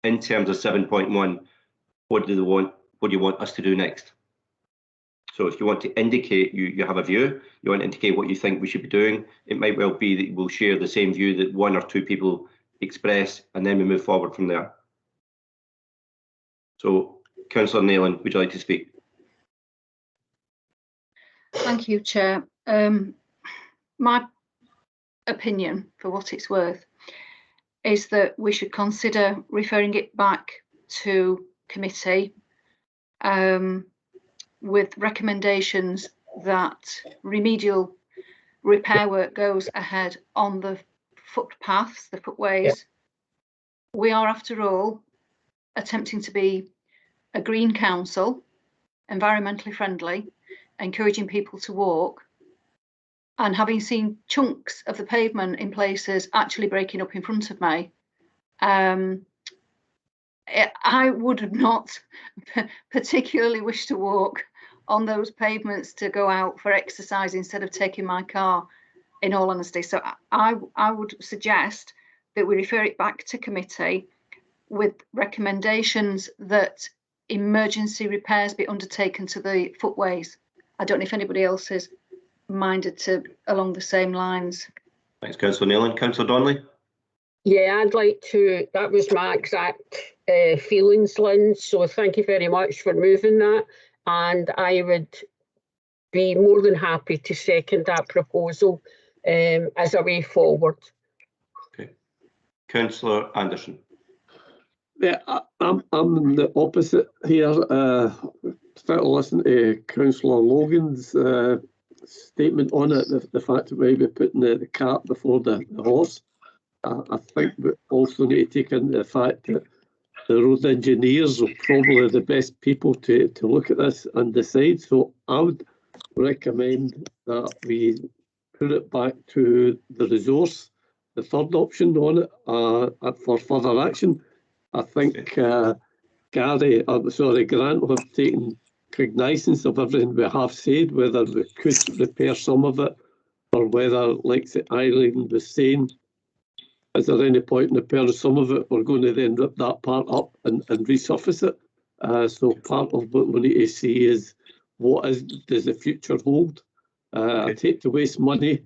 in terms of 7.1, what do you want us to do next? So if you want to indicate you have a view, you want to indicate what you think we should be doing, it might well be that we'll share the same view that 1 or 2 people express, and then we move forward from there. So, Councillor Nayland, would you like to speak? Thank you, Chair. My opinion, for what it's worth, is that we should consider referring it back to committee with recommendations that remedial repair work goes ahead on the footpaths, the footways. We are, after all, attempting to be a green council, environmentally friendly, encouraging people to walk, and having seen chunks of the pavement in places actually breaking up in front of me, I would not particularly wish to walk on those pavements to go out for exercise instead of taking my car, in all honesty. So I would suggest that we refer it back to committee with recommendations that emergency repairs be undertaken to the footways. I don't know if anybody else is minded to along the same lines. Thanks, Councillor Nayland. Councillor Donnelly? Yeah, I'd like to, that was my exact feelings, Lynn, so thank you very much for moving that, and I would be more than happy to second that proposal as a way forward. Okay. Councillor Anderson? Yeah, I'm the opposite here. Start to listen to Councillor Logan's statement on it, the fact that we're putting the cart before the horse. I think we also need to take into the fact that the road engineers are probably the best people to look at this and decide. So I would recommend that we put it back to the resource, the third option on it, for further action. I think Grant will have taken cognizance of everything we have said, whether we could repair some of it or whether, like Eileen was saying, is there any point in repairing some of it? We're going to then rip that part up and resurface it. So part of what we need to see is does the future hold? I'd hate to waste money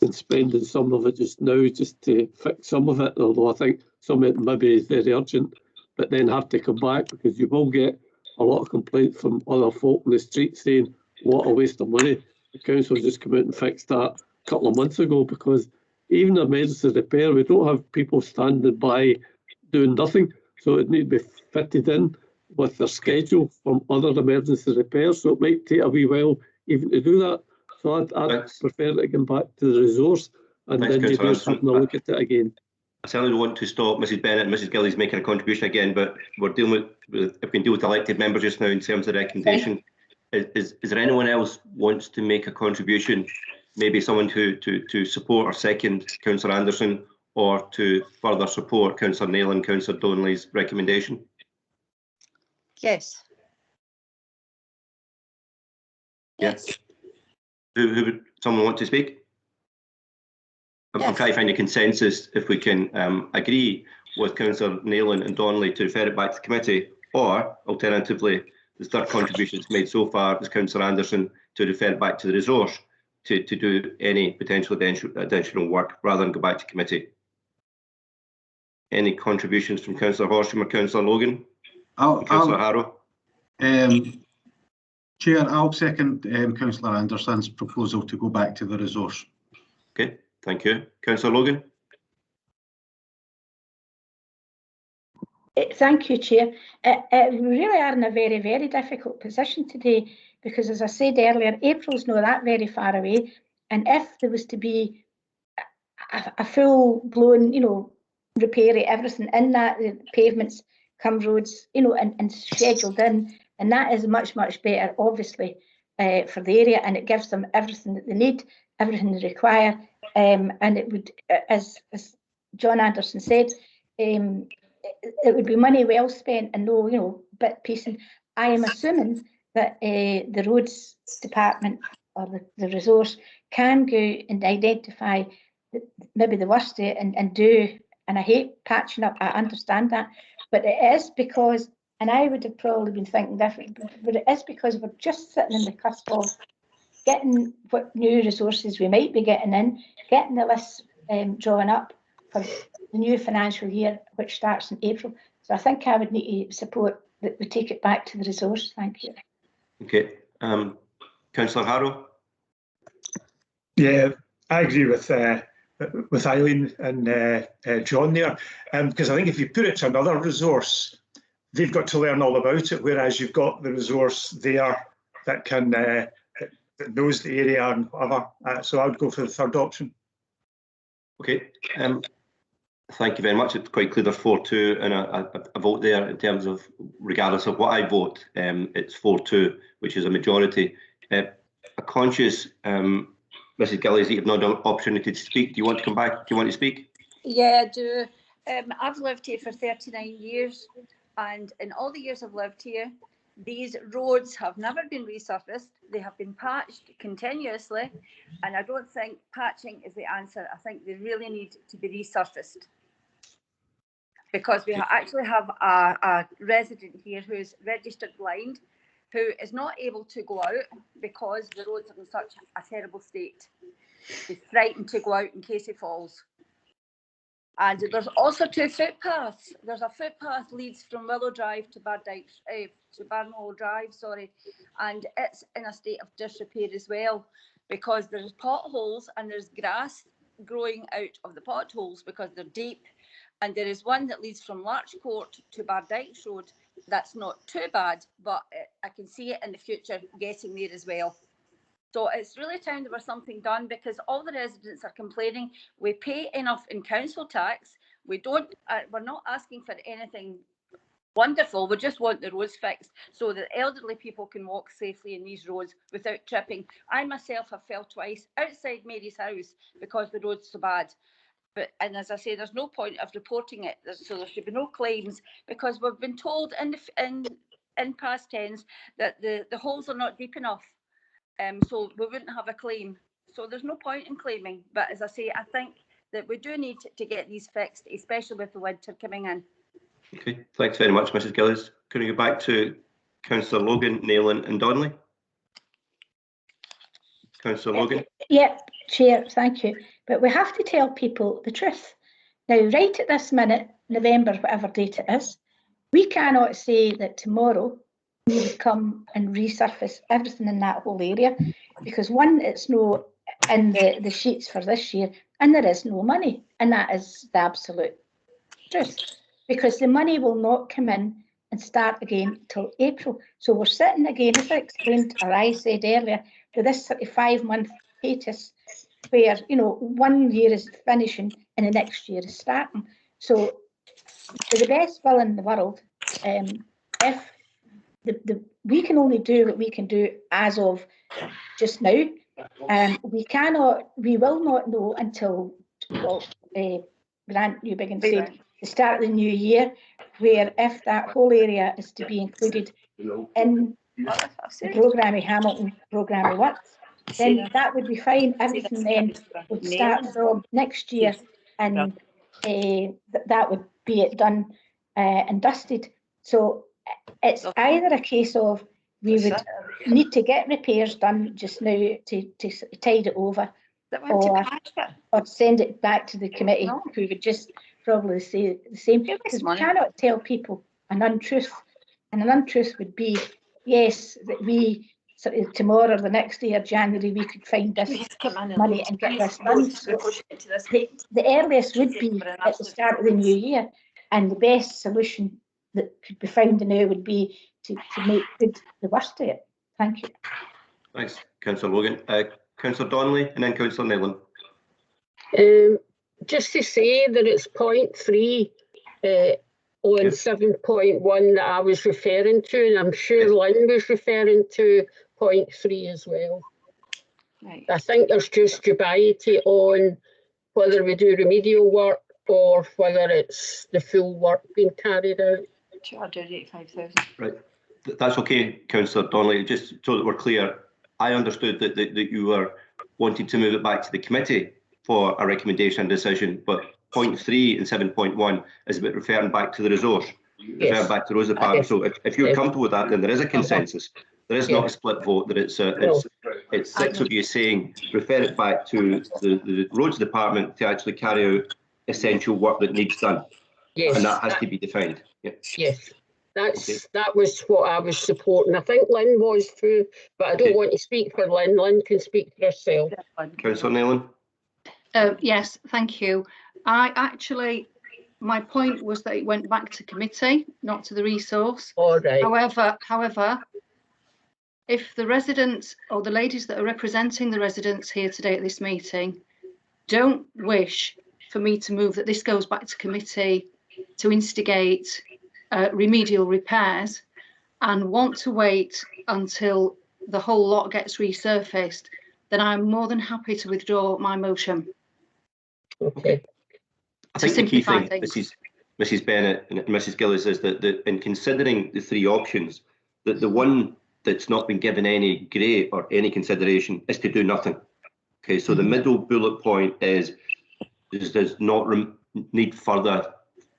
and spending some of it just now just to fix some of it, although I think some of it maybe is very urgent, but then have to come back because you will get a lot of complaints from other folk in the street saying, what a waste of money. The council just come out and fixed that a couple of months ago, because even emergency repair, we don't have people standing by doing nothing. So it needs to be fitted in with their schedule from other emergency repairs. So it might take a wee while even to do that. So I'd prefer to come back to the resource and then maybe having a look at it again. I certainly don't want to stop Mrs Bennett and Mrs Gillies making a contribution again, but we're dealing with if we can deal with elected members just now in terms of recommendation. Is there anyone else wants to make a contribution maybe someone to support or second Councillor Anderson, or to further support Councillor Nail and Councillor Donnelly's recommendation? Yes. Yes. Who would someone want to speak? I'm trying to find a consensus if we can agree with Councillor Nayland and Donnelly to refer it back to committee, or alternatively, the third contribution that's made so far is Councillor Anderson to refer it back to the resource to do any potential additional work rather than go back to committee. Any contributions from Councillor Horsham or Councillor Logan? Councillor Harrow? Chair, I'll second Councillor Anderson's proposal to go back to the resource. Okay, thank you. Councillor Logan? Thank you, Chair. We really are in a very, very difficult position today because, as I said earlier, April's not that very far away, and if there was to be a full-blown, repair of everything in that, the pavements, come roads, and scheduled in, and that is much, much better, obviously, for the area, and it gives them everything that they need, everything they require, and it would, as John Anderson said, it would be money well spent and no, bit piecing. I am assuming that the roads department or the resource can go and identify maybe the worst of it and do, and I hate patching up, I understand that, but it is because, and I would have probably been thinking different, but it is because we're just sitting in the cusp of getting what new resources we might be getting in, getting the list drawn up for the new financial year, which starts in April. So I think I would need to support that we take it back to the resource. Thank you. Okay. Councillor Harrow? Yeah, I agree with Eileen and John there, because I think if you put it to another resource, they've got to learn all about it, whereas you've got the resource there that can that knows the area and whatever. So I would go for the third option. Okay. Thank you very much. It's quite clear there's 4-2 and a vote there in terms of, regardless of what I vote, it's 4-2, which is a majority. A conscious, Mrs. Gillies, you've not an opportunity to speak. Do you want to come back? Do you want to speak? Yeah, I do. I've lived here for 39 years, and in all the years I've lived here, these roads have never been resurfaced. They have been patched continuously, and I don't think patching is the answer. I think they really need to be resurfaced, because we actually have a resident here who's registered blind, who is not able to go out because the roads are in such a terrible state. He's frightened to go out in case he falls. And there's also 2 footpaths. There's a footpath leads from Willow Drive to Barnwell Drive, and it's in a state of disrepair as well, because there's potholes and there's grass growing out of the potholes because they're deep. And there is one that leads from Larch Court to Bardykes Road. That's not too bad, but I can see it in the future getting there as well. So it's really time there was something done, because all the residents are complaining. We pay enough in council tax. We're not asking for anything wonderful. We just want the roads fixed so that elderly people can walk safely in these roads without tripping. I myself have fell twice outside Mary's house because the road's so bad. And as I say, there's no point of reporting it, so there should be no claims, because we've been told in past tense that the holes are not deep enough, so we wouldn't have a claim. So there's no point in claiming. But as I say, I think that we do need to get these fixed, especially with the winter coming in. Okay, thanks very much, Mrs. Gillies. Can we go back to Councillor Logan, Nayland and Donnelly? Councillor Logan? Yeah, Chair, thank you. But we have to tell people the truth. Now, right at this minute, November, whatever date it is, we cannot say that tomorrow we would come and resurface everything in that whole area, because one, it's no in the sheets for this year, and there is no money, and that is the absolute truth, because the money will not come in and start again till April. So we're sitting again, as I explained, or I said earlier, with this 35-month hiatus, where 1 year is finishing and the next year is starting. So to the best will in the world, if we can only do what we can do as of just now, we will not know until, well, Grant Newbigin said, the start of the new year, where if that whole area is to be included in the programme of Hamilton programme of works, then that would be fine. Everything then would start from next year, and that would be it done and dusted. So it's either a case of we would need to get repairs done just now to tide it over, or send it back to the committee, who would just probably say the same, because we cannot tell people an untruth, and an untruth would be, yes, that we sort of tomorrow or the next day of January we could find this money and get this done. So the earliest would be at the start of the new year, and the best solution that could be found now would be to make good the worst of it. Thank you. Thanks, Councillor Logan. Councillor Donnelly and then Councillor Nellon. Just to say that it's point 3 on 7.1 that I was referring to, and I'm sure Lynn was referring to point 3 as well. Right. I think there's just dubiety on whether we do remedial work or whether it's the full work being carried out. 285,000. Right, that's okay, Councillor Donnelly. Just so that we're clear, I understood that you were wanting to move it back to the committee for a recommendation and decision, but point 3 and 7.1 is about referring back to the resource, referring back to the Roads Department. So if you're comfortable with that, then there is a consensus. There is not a split vote. That it's 6 of you saying refer it back to the Roads Department to actually carry out essential work that needs done. Yes, and that has to be defined. Yes, that was what I was supporting. I think Lynn was too, but I don't want to speak for Lynn. Lynn can speak for herself. Councillor Nellon. Yes, thank you. My point was that it went back to committee, not to the resource. All right. However, if the residents or the ladies that are representing the residents here today at this meeting don't wish for me to move that this goes back to committee to instigate remedial repairs and want to wait until the whole lot gets resurfaced, then I'm more than happy to withdraw my motion. Okay. I think the key thing, Mrs. Bennett and Mrs. Gillis, is that in considering the 3 options, that the one that's not been given any grey or any consideration is to do nothing. Okay, so the middle bullet point is does not need further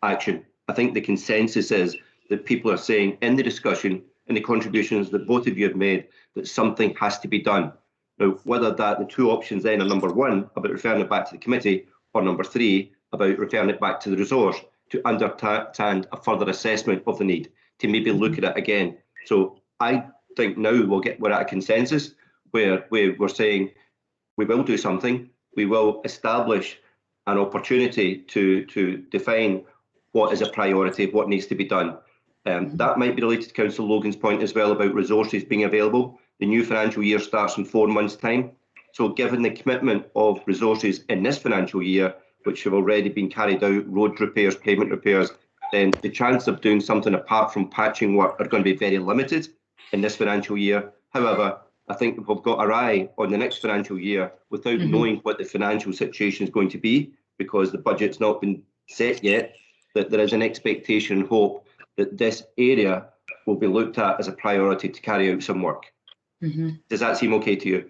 action. I think the consensus is that people are saying in the discussion, in the contributions that both of you have made, that something has to be done. Now, whether the 2 options then are number 1 about referring it back to the committee, or number 3 about referring it back to the resource to undertake a further assessment of the need, to maybe look at it again. So I think now we're at a consensus where we're saying we will do something, we will establish an opportunity to define what is a priority, what needs to be done. That might be related to Councillor Logan's point as well about resources being available. The new financial year starts in 4 months' time. So given the commitment of resources in this financial year, which have already been carried out, road repairs, pavement repairs, then the chance of doing something apart from patching work are going to be very limited in this financial year. However, I think we've got our eye on the next financial year without knowing what the financial situation is going to be, because the budget's not been set yet, that there is an expectation and hope that this area will be looked at as a priority to carry out some work. Does that seem okay to you?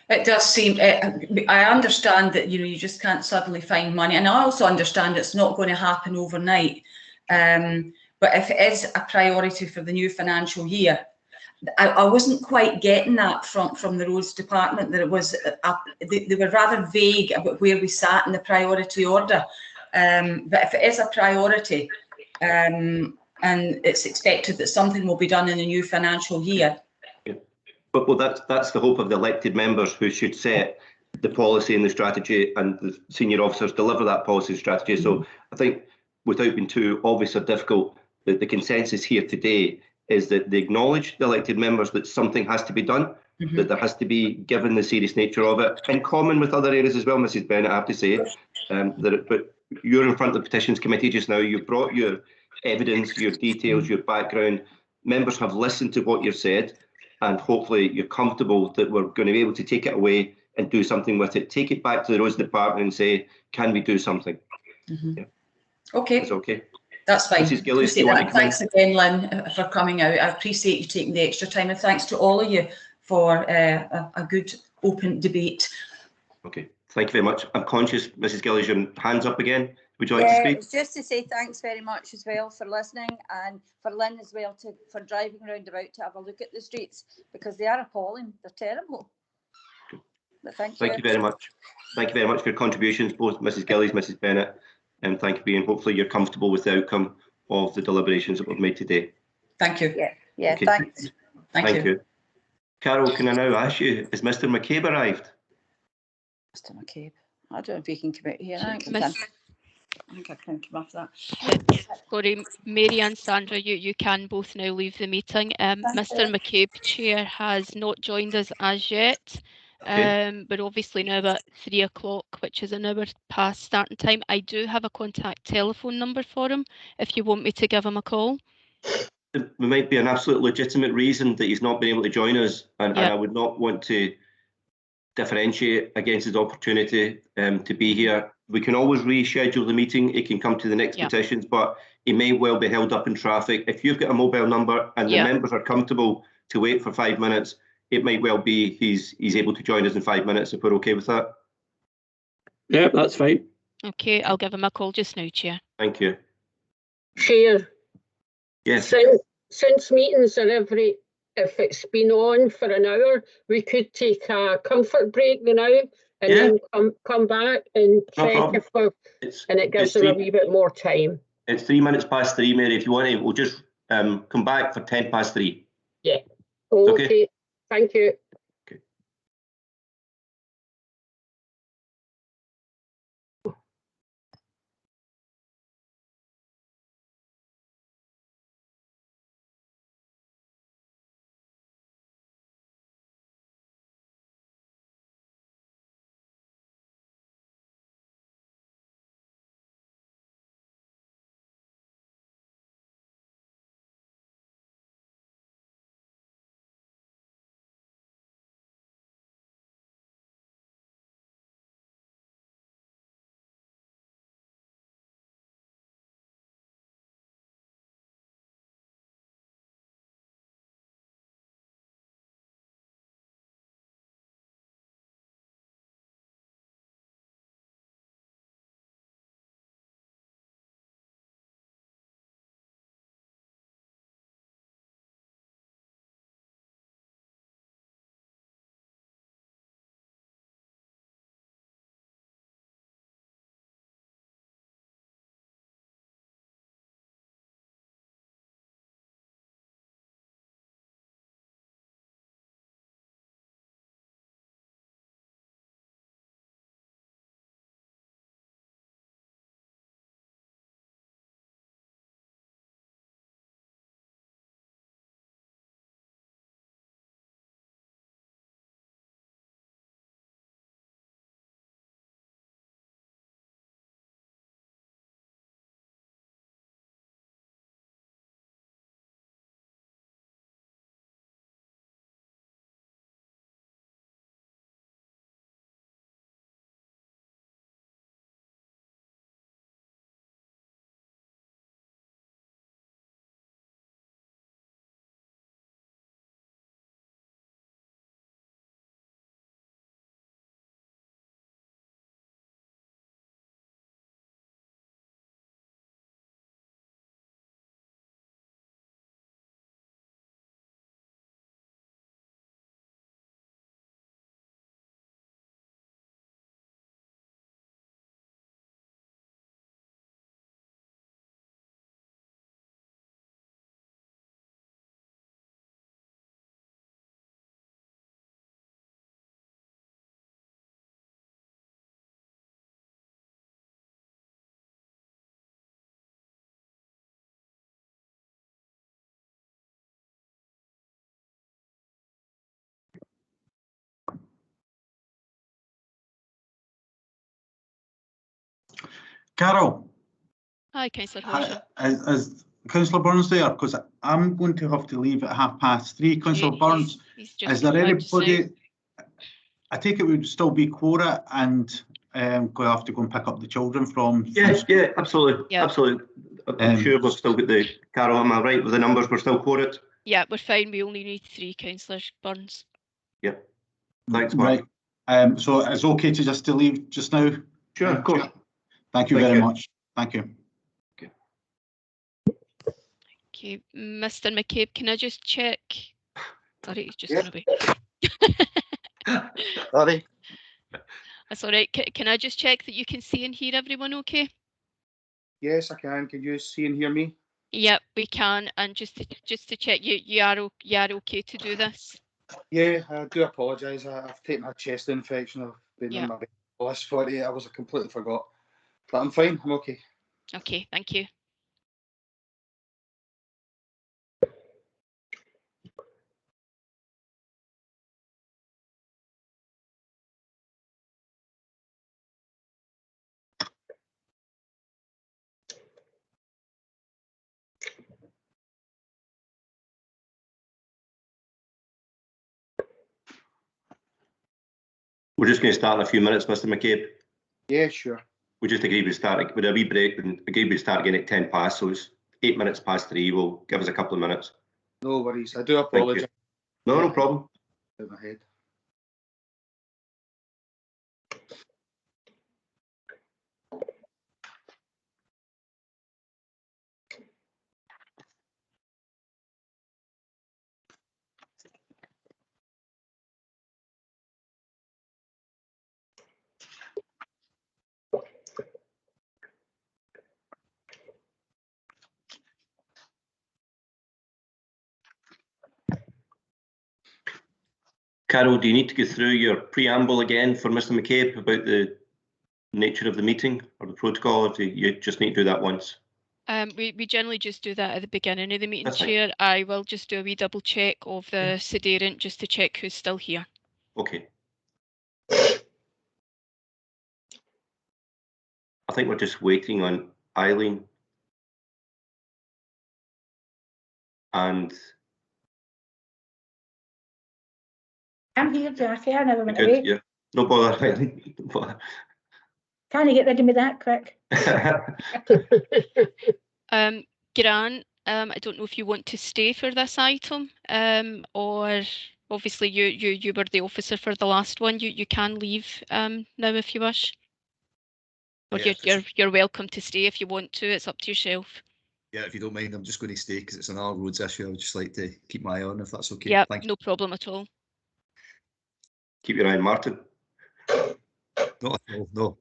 It does seem, I understand that, you just can't suddenly find money. And I also understand it's not going to happen overnight. But if it is a priority for the new financial year, I wasn't quite getting that from the Roads Department, that it was, they were rather vague about where we sat in the priority order. But if it is a priority and it's expected that something will be done in the new financial year. Well, that's the hope of the elected members who should set the policy and the strategy, and the senior officers deliver that policy and strategy. So I think, without being too obvious or difficult, the consensus here today is that they acknowledge, the elected members, that something has to be done, that there has to be, given the serious nature of it, in common with other areas as well, Mrs. Bennett, I have to say. But you're in front of the Petitions Committee just now. You've brought your evidence, your details, your background. Members have listened to what you've said. and hopefully you're comfortable that we're going to be able to take it away and do something with it. Take it back to the Roads Department and say, can we do something? Yeah. Okay. That's okay. That's fine. Mrs. Gillies, do you want to come Thanks again, Lynn, for coming out. I appreciate you taking the extra time, and thanks to all of you for a good open debate. Okay, thank you very much. I'm conscious, Mrs. Gillies, your hand's up again. Would you like to speak? It's just to say thanks very much as well for listening, and for Lynn as well for driving round about to have a look at the streets, because they are appalling. They're terrible. But thank you. Thank you very much. Thank you very much for your contributions, both Mrs. Gillies, Mrs. Bennett, and thank you, and hopefully you're comfortable with the outcome of the deliberations that we've made today. Thank you. Yeah, Okay. thanks. Thank you. Carol, can I now ask you, has Mr. McCabe arrived? Mr. McCabe, I don't know if he can come out here. I think I can come off that. Sorry, Mary and Sandra, you can both now leave the meeting. Mr. McCabe, Chair, has not joined us as yet. Okay. But obviously now at 3 o'clock, which is an hour past starting time. I do have a contact telephone number for him if you want me to give him a call. There might be an absolute legitimate reason that he's not been able to join us, and I would not want to differentiate against his opportunity to be here. We can always reschedule the meeting. He can come to the next petitions, but he may well be held up in traffic. If you've got a mobile number and the members are comfortable to wait for 5 minutes, it might well be he's able to join us in 5 minutes, if we're okay with that. Yeah, that's fine. Okay, I'll give him a call just now, Chair. Thank you. Chair. Yes. Since meetings are if it's been on for an hour, we could take a comfort break now and then come back and check if and it gives them a wee bit more time. It's 3 minutes past 3, Mary. If you want to, we'll just come back for 10 past 3. Yeah. Okay. Thank you. Okay. Carol. Hi, Councillor Horsham. As Councillor Burns there, because I'm going to have to leave at 3:30. Councillor Burns, is there anybody? I take it would still be quota and go have to go and pick up the children from. Yeah, absolutely, absolutely. I'm sure we've still got the Carol. Am I right with the numbers? We're still quoted. Yeah, we're fine. We only need 3 councillors, Burns. Yep. Thanks, Mark. Right. So it's okay to just to leave just now? Sure, of course. Thank you very much. Thank you. Okay. Okay, Mr. McCabe, can I just check? Sorry, he's just gonna be. Sorry. That's all right. Can I just check that you can see and hear everyone okay? Yes, I can. Can you see and hear me? Yep, we can. And just to check, you are okay to do this? Yeah, I do apologise. I've taken a chest infection. I've been in my bed for the last 48 hours. I completely forgot. But I'm fine. I'm okay. Okay, thank you. We're just going to start in a few minutes, Mr. McCabe. Yeah, sure. We just agreed we start with a wee break and agreed we start again at 10 past, so it's 8 minutes past 3. Will give us a couple of minutes. No worries. I do apologise. No problem. Out my head. Carol, do you need to go through your preamble again for Mr. McCabe about the nature of the meeting or the protocol, or do you just need to do that once? We generally just do that at the beginning of the meeting, Chair. I will just do a wee double check of the sedierant just to check who's still here. Okay. I think we're just waiting on Eileen and I'm here, Jackie. I never went away. Yeah, no bother, Eileen. No bother. Can't you get rid of me that quick? Gran, I don't know if you want to stay for this item, or obviously you were the officer for the last one. You can leave now if you wish. Or yeah, you're welcome to stay if you want to. It's up to yourself. Yeah, if you don't mind, I'm just going to stay because it's an our roads issue. I would just like to keep my eye on if that's okay. Yeah, no problem at all. Keep your eye on Martin. Not at all, no.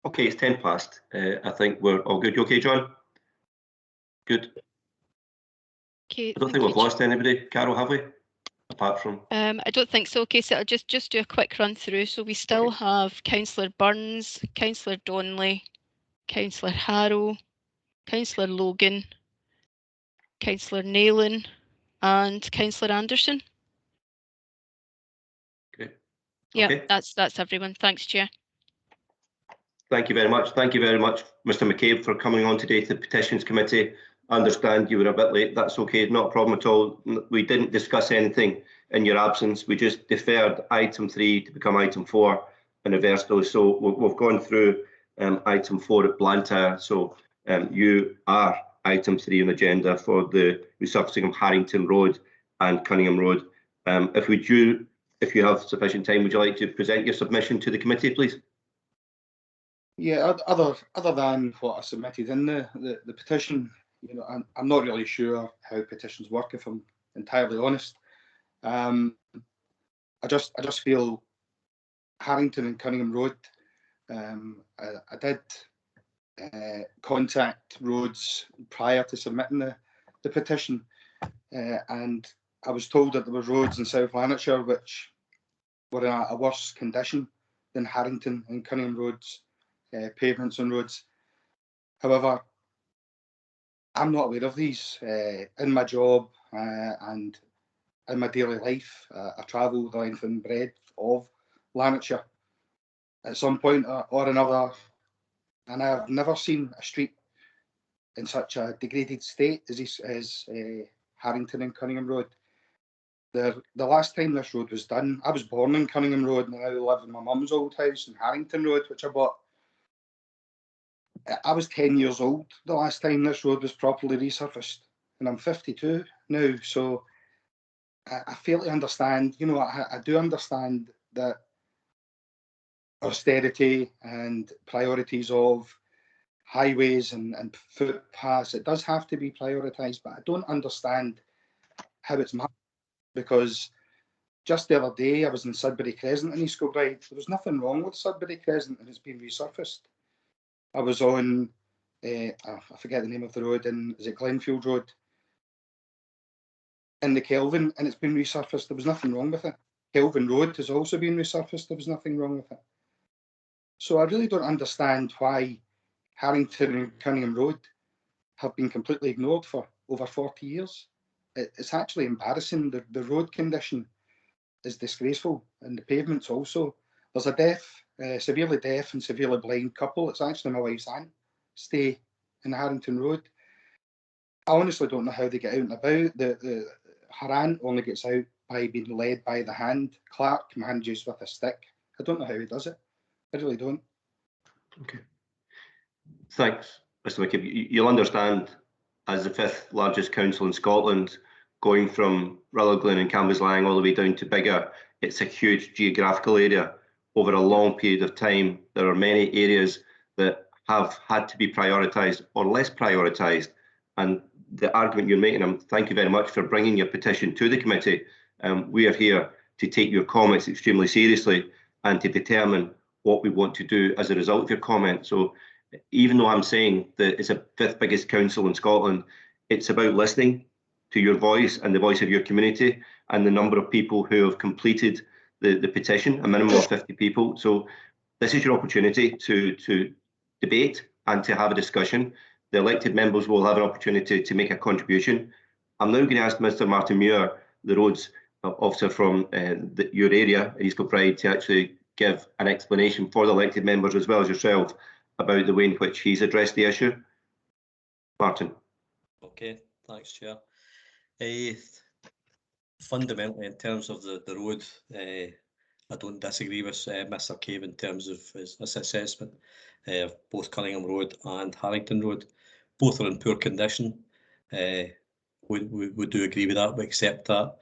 Okay, it's 10 past. I think we're all good. You okay, John? Good. Okay. I don't think we've lost anybody, Carol, have we? Apart from. I don't think so. Okay, so I'll just do a quick run through. So we still have Councillor Burns, Councillor Donnelly, Councillor Harrow, Councillor Logan, Councillor Nayland, and Councillor Anderson. Okay. Yeah, okay. That's everyone. Thanks, Chair. Thank you very much. Thank you very much, Mr. McCabe, for coming on today to the Petitions Committee. I understand you were a bit late. That's okay, not a problem at all. We didn't discuss anything in your absence. We just deferred item 3 to become item 4 and reversed those. So we've gone through item 4 at Blantyre. So you are item 3 on the agenda for the resurfacing of Harrington Road and Cunningham Road. If you have sufficient time, would you like to present your submission to the committee, please? Yeah, other than what I submitted in the petition, you know, I'm not really sure how petitions work, if I'm entirely honest. I just feel Harrington and Cunningham Road. I did contact Roads prior to submitting the petition, and I was told that there were roads in South Lanarkshire which were in a worse condition than Harrington and Cunningham Roads. Pavements on roads. However, I'm not aware of these in my job, and in my daily life. I travel the length and breadth of Lanarkshire at some point or another, and I've never seen a street in such a degraded state as Harrington and Cunningham Road. The last time this road was done, I was born in Cunningham Road and I now live in my mum's old house in Harrington Road, which I bought. I was 10 years old the last time this road was properly resurfaced, and I'm 52 now, so I fail to understand, you know, I do understand that austerity and priorities of highways and footpaths, it does have to be prioritised, but I don't understand how it's managed, because just the other day I was in Sudbury Crescent in East Kilbride. There was nothing wrong with Sudbury Crescent and it's been resurfaced. I was on, I forget the name of the road, is it Glenfield Road? In the Kelvin, and it's been resurfaced. There was nothing wrong with it. Kelvin Road has also been resurfaced. There was nothing wrong with it. So I really don't understand why Harrington and Cunningham Road have been completely ignored for over 40 years. It's actually embarrassing. The road condition is disgraceful, and the pavements also. There's a severely deaf and severely blind couple. It's actually my wife's aunt stay in Harrington Road. I honestly don't know how they get out and about. Her aunt only gets out by being led by the hand. Clark manages with a stick. I don't know how he does it. I really don't. Okay. Thanks, Mr. McCabe. You'll understand, as the 5th largest council in Scotland, going from Rutherglen and Cambuslang all the way down to Biggar, it's a huge geographical area. Over a long period of time, there are many areas that have had to be prioritised or less prioritised. And the argument you're making, and thank you very much for bringing your petition to the committee. We are here to take your comments extremely seriously and to determine what we want to do as a result of your comments. So even though I'm saying that it's a 5th biggest council in Scotland, it's about listening to your voice and the voice of your community and the number of people who have completed the petition, a minimum of 50 people. So this is your opportunity to debate and to have a discussion. The elected members will have an opportunity to make a contribution. I'm now going to ask Mr. Martin Muir, the roads officer from your area, East Kilbride, to actually give an explanation for the elected members as well as yourself about the way in which he's addressed the issue. Martin. Okay, thanks, Chair. Fundamentally, in terms of the road, I don't disagree with Mr. Cave in terms of his assessment of both Cunningham Road and Harrington Road. Both are in poor condition. We do agree with that, we accept that.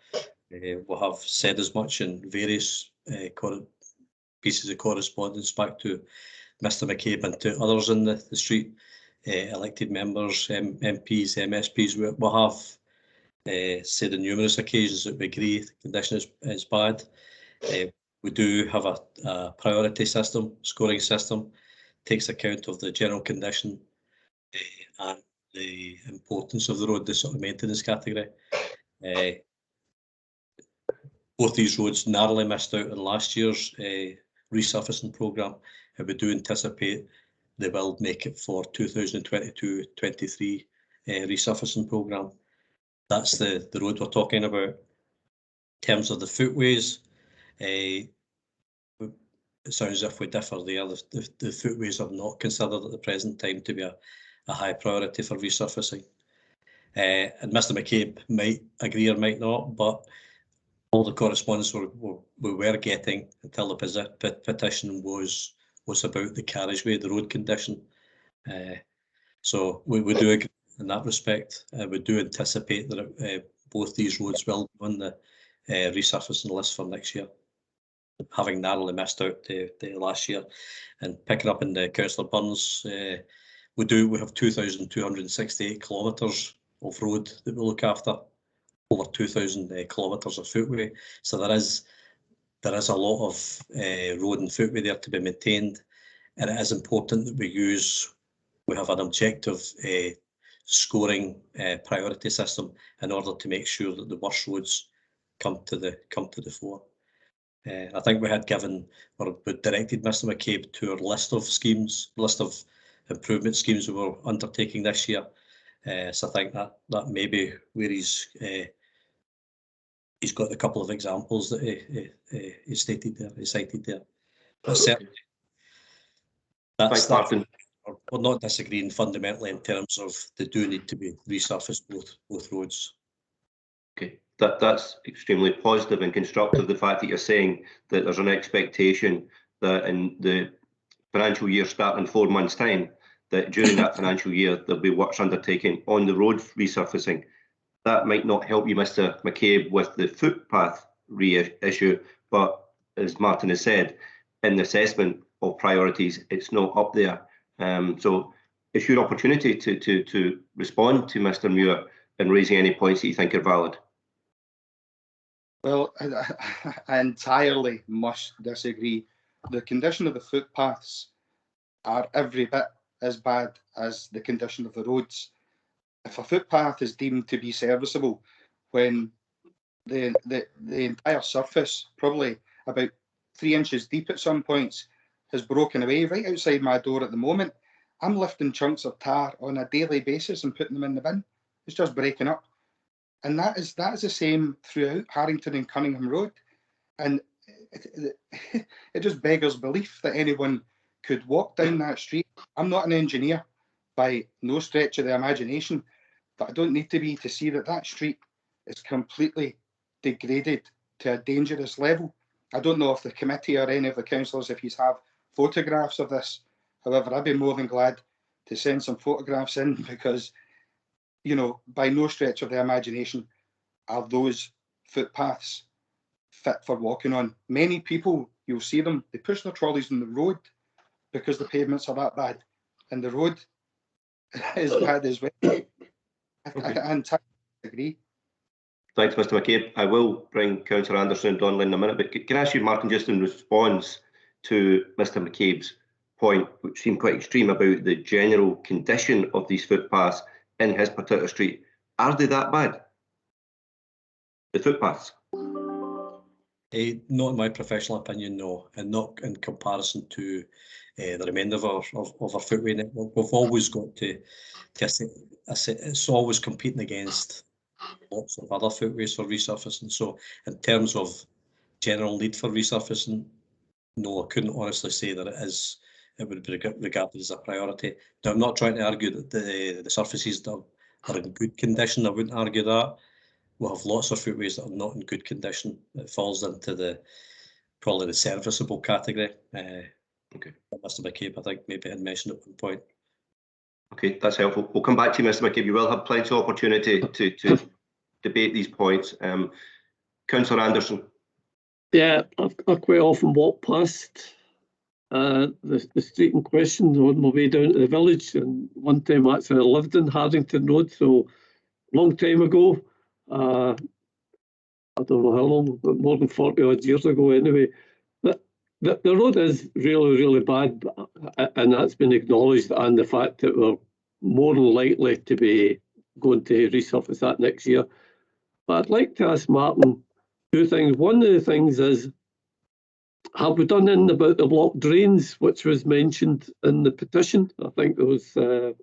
We have said as much in various pieces of correspondence back to Mr. McCabe and to others in the street, elected members, MPs, MSPs. We have said on numerous occasions that we agree the condition is bad. We do have a priority system, scoring system, takes account of the general condition and the importance of the road, the sort of maintenance category. Both these roads narrowly missed out on last year's resurfacing programme, and we do anticipate they will make it for 2022-23 resurfacing programme. That's the road we're talking about. In terms of the footways, it sounds as if we differ there. The footways are not considered at the present time to be a high priority for resurfacing. And Mr. McCabe might agree or might not, but all the correspondence we were getting until the petition was about the carriageway, the road condition. So we do agree in that respect. We do anticipate that both these roads will be on the resurfacing list for next year, having narrowly missed out the last year. And picking up in the Councillor Burns, we have 2,268 kilometres of road that we look after, over 2,000 kilometres of footway. So there is a lot of road and footway there to be maintained, and it is important that we have an objective scoring priority system in order to make sure that the worst roads come to the fore. I think we directed Mr. McCabe to our list of improvement schemes we were undertaking this year. So I think that may be where he's he's got a couple of examples that he stated there, he cited there. But certainly, that's Martin. We're not disagreeing fundamentally in terms of they do need to be resurfaced, both roads. Okay, that's extremely positive and constructive, the fact that you're saying that there's an expectation that in the financial year starting 4 months' time, that during that financial year there'll be works undertaken on the road resurfacing. That might not help you, Mr. McCabe, with the footpath issue, but as Martin has said, in the assessment of priorities, it's not up there. So it's your opportunity to respond to Mr. Muir and raising any points that you think are valid. Well, I entirely must disagree. The condition of the footpaths are every bit as bad as the condition of the roads. If a footpath is deemed to be serviceable when the entire surface, probably about 3 inches deep at some points, has broken away right outside my door at the moment, I'm lifting chunks of tar on a daily basis and putting them in the bin. It's just breaking up. And that is the same throughout Harrington and Cunningham Road. And it just beggars belief that anyone could walk down that street. I'm not an engineer by no stretch of the imagination, but I don't need to be to see that that street is completely degraded to a dangerous level. I don't know if the committee or any of the councillors, if you have photographs of this. However, I'd be more than glad to send some photographs in, because, you know, by no stretch of the imagination are those footpaths fit for walking on. Many people, you'll see them, they push their trolleys on the road because the pavements are that bad, and the road is bad as well. I entirely agree. Thanks, Mr. McCabe. I will bring Councillor Anderson and Donnelly in a minute, but can I ask you, Martin, just in response to Mr. McCabe's point, which seemed quite extreme, about the general condition of these footpaths in his particular street. Are they that bad? The footpaths? Not in my professional opinion, no, and not in comparison to the remainder of our footway network. We've always got to it's always competing against lots of other footways for resurfacing. So in terms of general need for resurfacing, no, I couldn't honestly say that it would be regarded as a priority. Now, I'm not trying to argue that the surfaces that are in good condition. I wouldn't argue that. We'll have lots of footways that are not in good condition. It falls into probably the serviceable category. Okay. Mr. McCabe, I think, maybe had mentioned at one point. Okay, that's helpful. We'll come back to you, Mr. McCabe. You will have plenty of opportunity to debate these points. Councillor Anderson. Yeah, I quite often walk past the street in question on my way down to the village, and one time actually I lived in Harrington Road, so long time ago. I don't know how long, but more than 40 odd years ago anyway. But the road is really, really bad, and that's been acknowledged, and the fact that we're more than likely to be going to resurface that next year. But I'd like to ask Martin two things. One of the things is, have we done anything about the blocked drains, which was mentioned in the petition? I think there was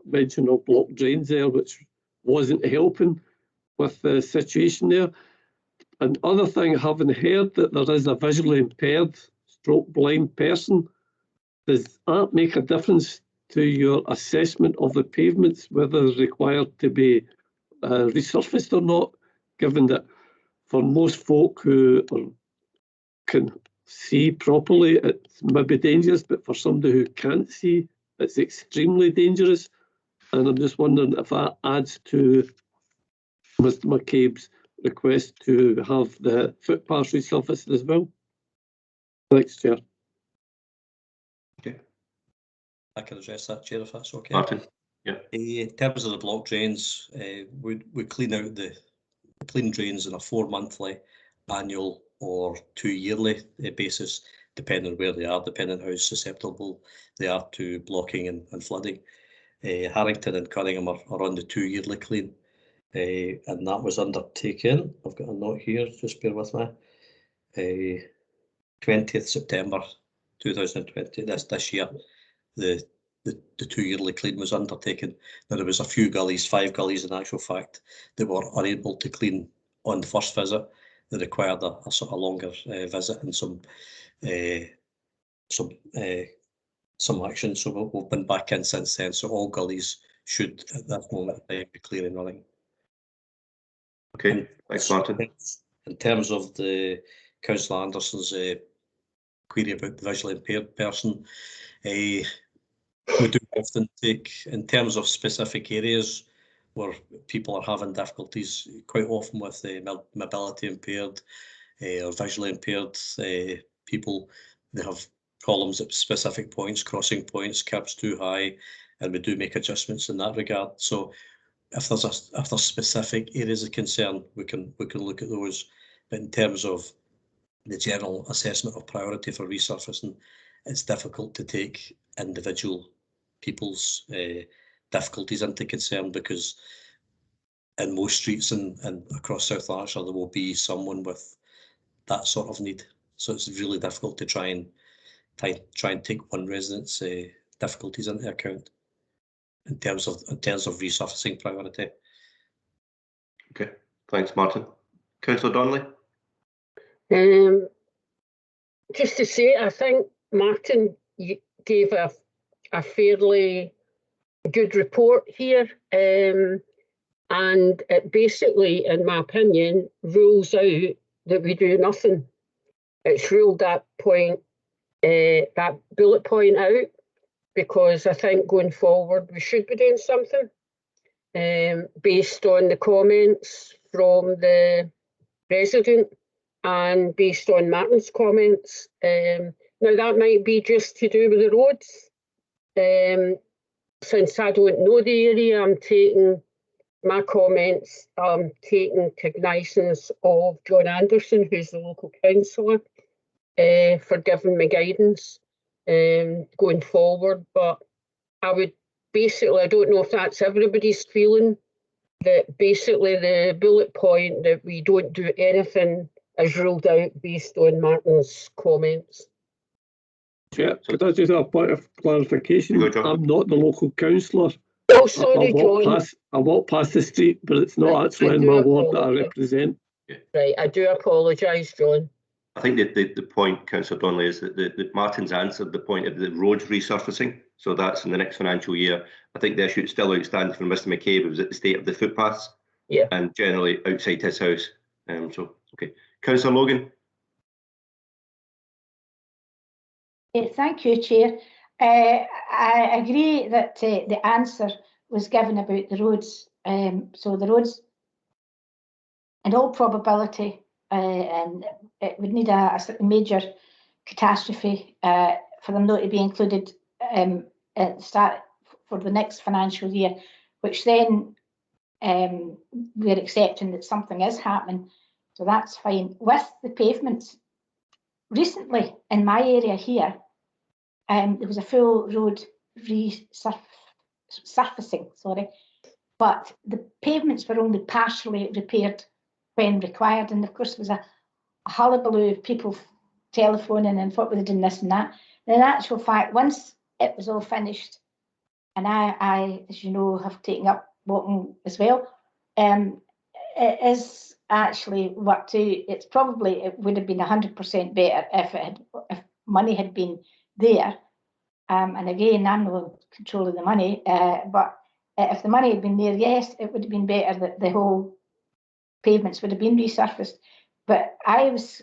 mention of blocked drains there, which wasn't helping with the situation there. And other thing, having heard that there is a visually impaired stroke blind person, does that make a difference to your assessment of the pavements, whether it's required to be resurfaced or not, given that for most folk who can see properly, it's maybe dangerous, but for somebody who can't see, it's extremely dangerous. And I'm just wondering if that adds to Mr. McCabe's request to have the footpath resurfaced as well. Thanks, Chair. Okay. I can address that, Chair, if that's okay. Martin. Yeah. In terms of the block drains, we clean out the clean drains on a 4-monthly, annual or 2-yearly basis, depending on where they are, depending on how susceptible they are to blocking and flooding. Harrington and Cunningham are on the 2-yearly clean, and that was undertaken, I've got a note here, just bear with me, 20th September 2020, this year, the 2-yearly clean was undertaken. Now, there was a few gullies, 5 gullies in actual fact, that were unable to clean on the first visit. they required a sort of longer visit and some action. So we've been back in since then. So all gullies should at that moment be clear and running. Okay, thanks, Martin. In terms of the Councillor Anderson's query about the visually impaired person, we do often take, in terms of specific areas where people are having difficulties, quite often with mobility impaired or visually impaired people, they have problems at specific points, crossing points, curbs too high, and we do make adjustments in that regard. So if there's specific areas of concern, we can look at those. But in terms of the general assessment of priority for resurfacing, it's difficult to take individual people's difficulties into concern, because in most streets and across South Lanarkshire there will be someone with that sort of need. So it's really difficult to try and take one resident's difficulties into account in terms of resurfacing priority. Okay, thanks, Martin. Councillor Donnelly. Just to say, I think Martin gave a fairly good report here, and it basically, in my opinion, rules out that we do nothing. It's ruled that bullet point out, because I think going forward we should be doing something based on the comments from the resident and based on Martin's comments. Now that might be just to do with the roads. Since I don't know the area, I'm taking my comments, taking cognizance of John Anderson, who's the local councillor, for giving me guidance going forward. But I would basically, I don't know if that's everybody's feeling, that basically the bullet point that we don't do anything is ruled out based on Martin's comments. Yeah, could I just have a point of clarification? I'm not the local councillor. Oh, sorry, John. I walk past the street, but it's not actually in my ward that I represent. Right, I do apologise, John. I think that the point, Councillor Donnelly, is that Martin's answered the point of the roads resurfacing. So that's in the next financial year. I think the issue still outstanding for Mr McCabe was at the state of the footpaths. Yeah. And generally outside his house. So, okay. Councillor Logan. Thank you, Chair. I agree that the answer was given about the roads. So the roads, in all probability, and it would need a major catastrophe for them not to be included at the start for the next financial year, which then we're accepting that something is happening. So that's fine. With the pavements, recently in my area here, there was a full road resurfacing, but the pavements were only partially repaired when required, and of course there was a hullabaloo of people telephoning and what were they doing this and that. And in actual fact, once it was all finished, and I, as you know, have taken up walking as well, it is actually worked out. It's probably, it would have been 100% better if money had been there. And again, I'm not controlling the money, but if the money had been there, yes, it would have been better that the whole pavements would have been resurfaced. But I was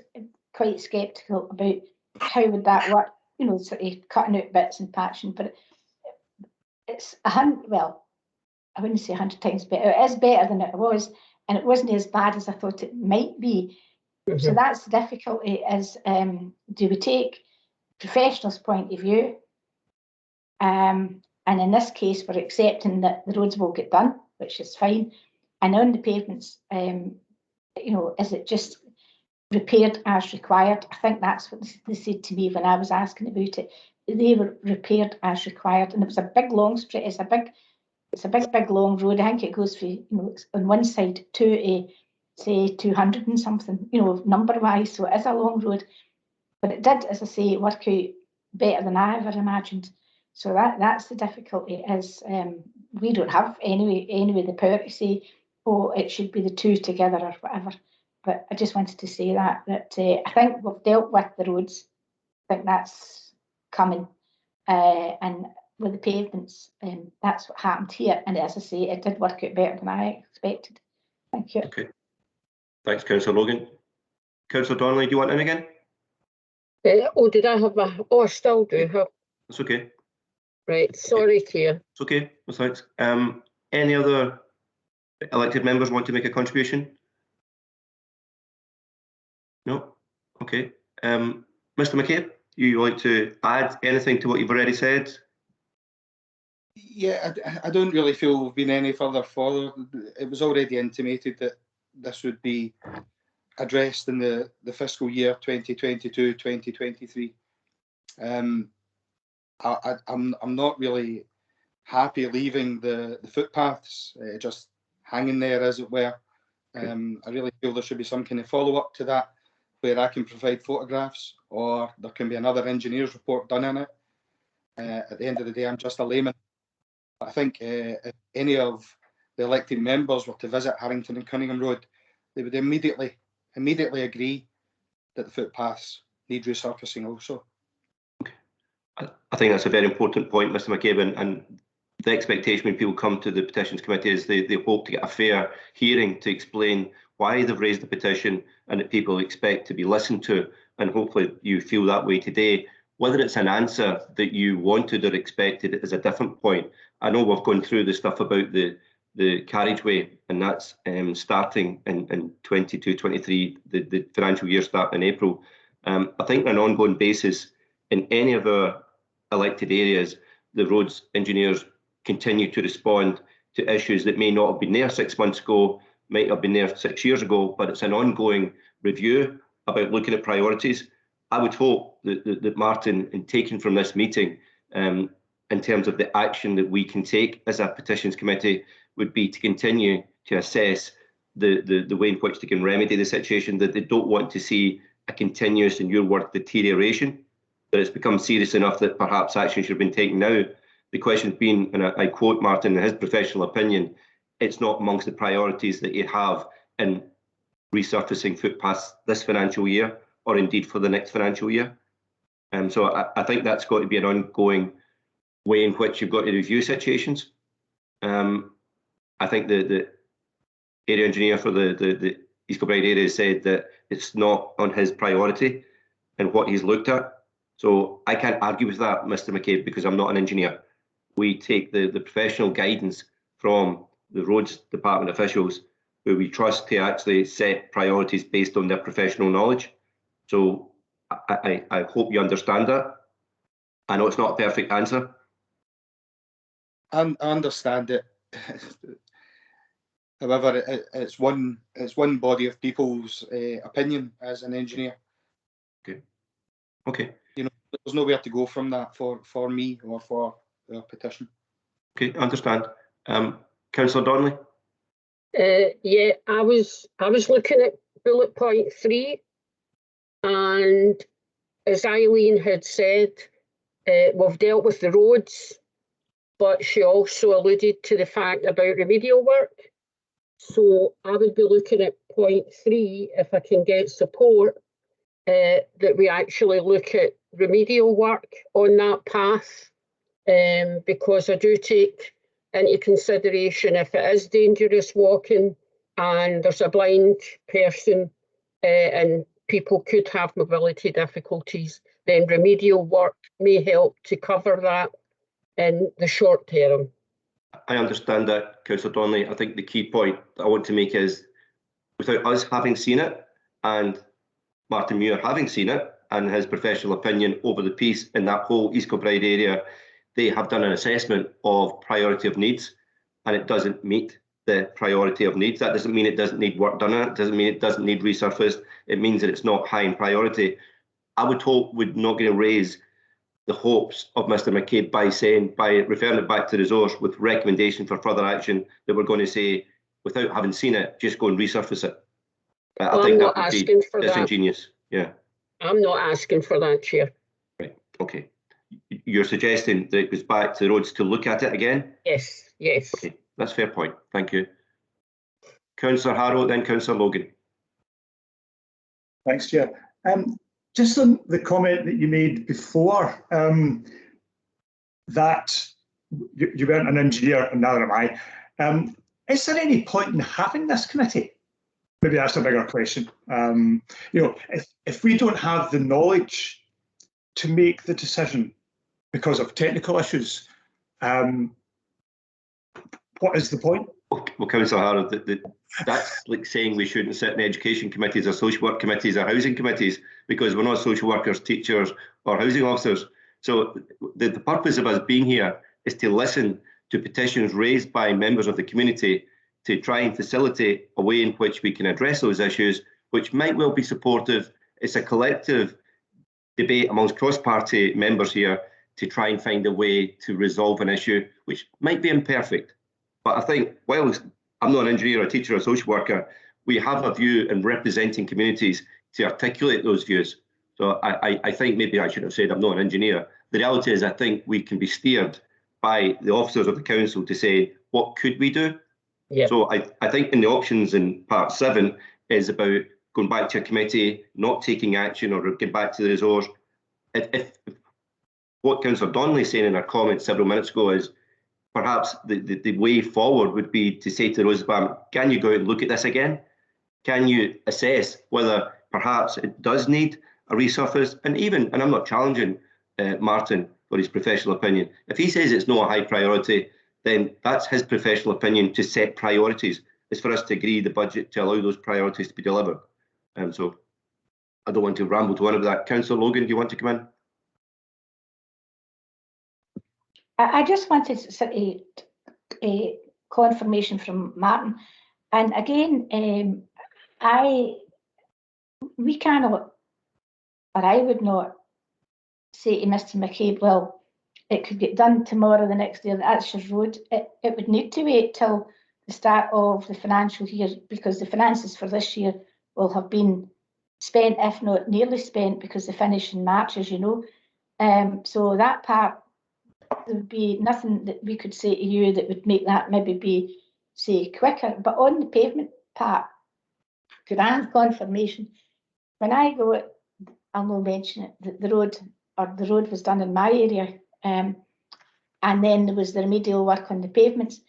quite sceptical about how would that work, you know, sort of cutting out bits and patching. But it's 100, well, I wouldn't say 100 times better. It is better than it was, and it wasn't as bad as I thought it might be. Mm-hmm. So that's the difficulty, is do we take professionals' point of view? And in this case, we're accepting that the roads will get done, which is fine. And on the pavements, you know, is it just repaired as required? I think that's what they said to me when I was asking about it. They were repaired as required, and it was a big long street. It's a big long road. I think it goes for, you know, on one side to a, say, 200 and something, you know, number wise. So it is a long road, but it did, as I say, work out better than I ever imagined. So that's the difficulty, is we don't have anyway the power to say, oh, it should be the two together or whatever. but I just wanted to say that I think we've dealt with the roads. I think that's coming, and with the pavements, that's what happened here. And as I say, it did work out better than I expected. Thank you. Okay. Thanks, Councillor Logan. Councillor Donnelly, do you want in again? Oh, did I have a? Oh, I still do have. That's okay. Right. Sorry, Chair. It's okay. Well, thanks. Any other elected members want to make a contribution? No? Okay. Mr. McCabe, you like to add anything to what you've already said? Yeah, I don't really feel we've been any further forward. It was already intimated that this would be addressed in the fiscal year 2022-2023. I'm not really happy leaving the footpaths just hanging there, as it were. I really feel there should be some kind of follow-up to that, where I can provide photographs, or there can be another engineer's report done in it. At the end of the day, I'm just a layman. I think if any of the elected members were to visit Harrington and Cunningham Road, they would immediately agree that the footpaths need resurfacing also. I think that's a very important point, Mr. McCabe, and the expectation when people come to the Petitions Committee is they hope to get a fair hearing to explain why they've raised the petition, and that people expect to be listened to, and hopefully you feel that way today. Whether it's an answer that you wanted or expected is a different point. I know we've gone through the stuff about the carriageway, and that's starting in 22-23, the financial year starting in April. I think on an ongoing basis, in any of our elected areas, the roads engineers continue to respond to issues that may not have been there 6 months ago, might have been there 6 years ago, but it's an ongoing review about looking at priorities. I would hope that Martin, in taking from this meeting, in terms of the action that we can take as a Petitions Committee, would be to continue to assess the way in which they can remedy the situation, that they don't want to see a continuous, in your word, deterioration, that it's become serious enough that perhaps action should have been taken now. The question's been, and I quote Martin in his professional opinion, it's not amongst the priorities that you have in resurfacing footpaths this financial year, or indeed for the next financial year. So I think that's got to be an ongoing way in which you've got to review situations. I think the area engineer for the East Kilbride area said that it's not on his priority and what he's looked at. So I can't argue with that, Mr. McCabe, because I'm not an engineer. We take the professional guidance from the roads department officials, who we trust to actually set priorities based on their professional knowledge. So I hope you understand that. I know it's not a perfect answer. I understand it. However, it's one body of people's opinion as an engineer. Okay. Okay. You know, there's nowhere to go from that for me or for the petition. Okay, I understand. Councillor Donnelly. Yeah, I was looking at bullet point 3, and as Eileen had said, we've dealt with the roads, but she also alluded to the fact about remedial work. So I would be looking at point 3, if I can get support, that we actually look at remedial work on that path, because I do take into consideration if it is dangerous walking and there's a blind person and people could have mobility difficulties, then remedial work may help to cover that in the short term. I understand that, Councillor Donnelly. I think the key point I want to make is, without us having seen it and Martin Muir having seen it and his professional opinion over the piece in that whole East Kilbride area, they have done an assessment of priority of needs, and it doesn't meet the priority of needs. That doesn't mean it doesn't need work done on it. It doesn't mean it doesn't need resurfaced. It means that it's not high in priority. I would hope we're not going to raise the hopes of Mr. McCabe by referring it back to resource with recommendation for further action, that we're going to say, without having seen it, just go and resurface it. I think that would be disingenuous. Yeah. I'm not asking for that, Chair. Right. Okay. You're suggesting that it goes back to the roads to look at it again? Yes. Yes. Okay. That's a fair point. Thank you. Councillor Harrow, then Councillor Logan. Thanks, Chair. Just on the comment that you made before, that you weren't an engineer and neither am I. Is there any point in having this committee? Maybe that's a bigger question. You know, if we don't have the knowledge to make the decision because of technical issues, what is the point? Well, Councillor Harrod, that's like saying we shouldn't sit in education committees or social work committees or housing committees, because we're not social workers, teachers or housing officers. So the purpose of us being here is to listen to petitions raised by members of the community to try and facilitate a way in which we can address those issues, which might well be supportive. It's a collective debate amongst cross-party members here to try and find a way to resolve an issue which might be imperfect. But I think, whilst I'm not an engineer, a teacher, or a social worker, we have a view in representing communities to articulate those views. So I think maybe I should have said I'm not an engineer. The reality is I think we can be steered by the officers of the council to say, what could we do? Yep. So I think in the options in part 7 is about going back to a committee, not taking action or get back to the resource. If what Councillor Donnelly is saying in her comments several minutes ago is perhaps the way forward would be to say to Rosebank, can you go out and look at this again? Can you assess whether perhaps it does need a resurface? And I'm not challenging Martin for his professional opinion. If he says it's not a high priority, then that's his professional opinion to set priorities. It's for us to agree the budget to allow those priorities to be delivered. So I don't want to ramble to on about that. Councillor Logan, do you want to come in? I just wanted a confirmation from Martin. And again, we cannot, or I would not say to Mr. McCabe, well, it could get done tomorrow, the next day, that's your road. It would need to wait till the start of the financial year, because the finances for this year will have been spent, if not nearly spent, because they finish in March, as you know. So that part, there would be nothing that we could say to you that would make that maybe be, say, quicker. But on the pavement part, could I have confirmation? When I go, I'll not mention it, that the road was done in my area, and then there was the remedial work on the pavements.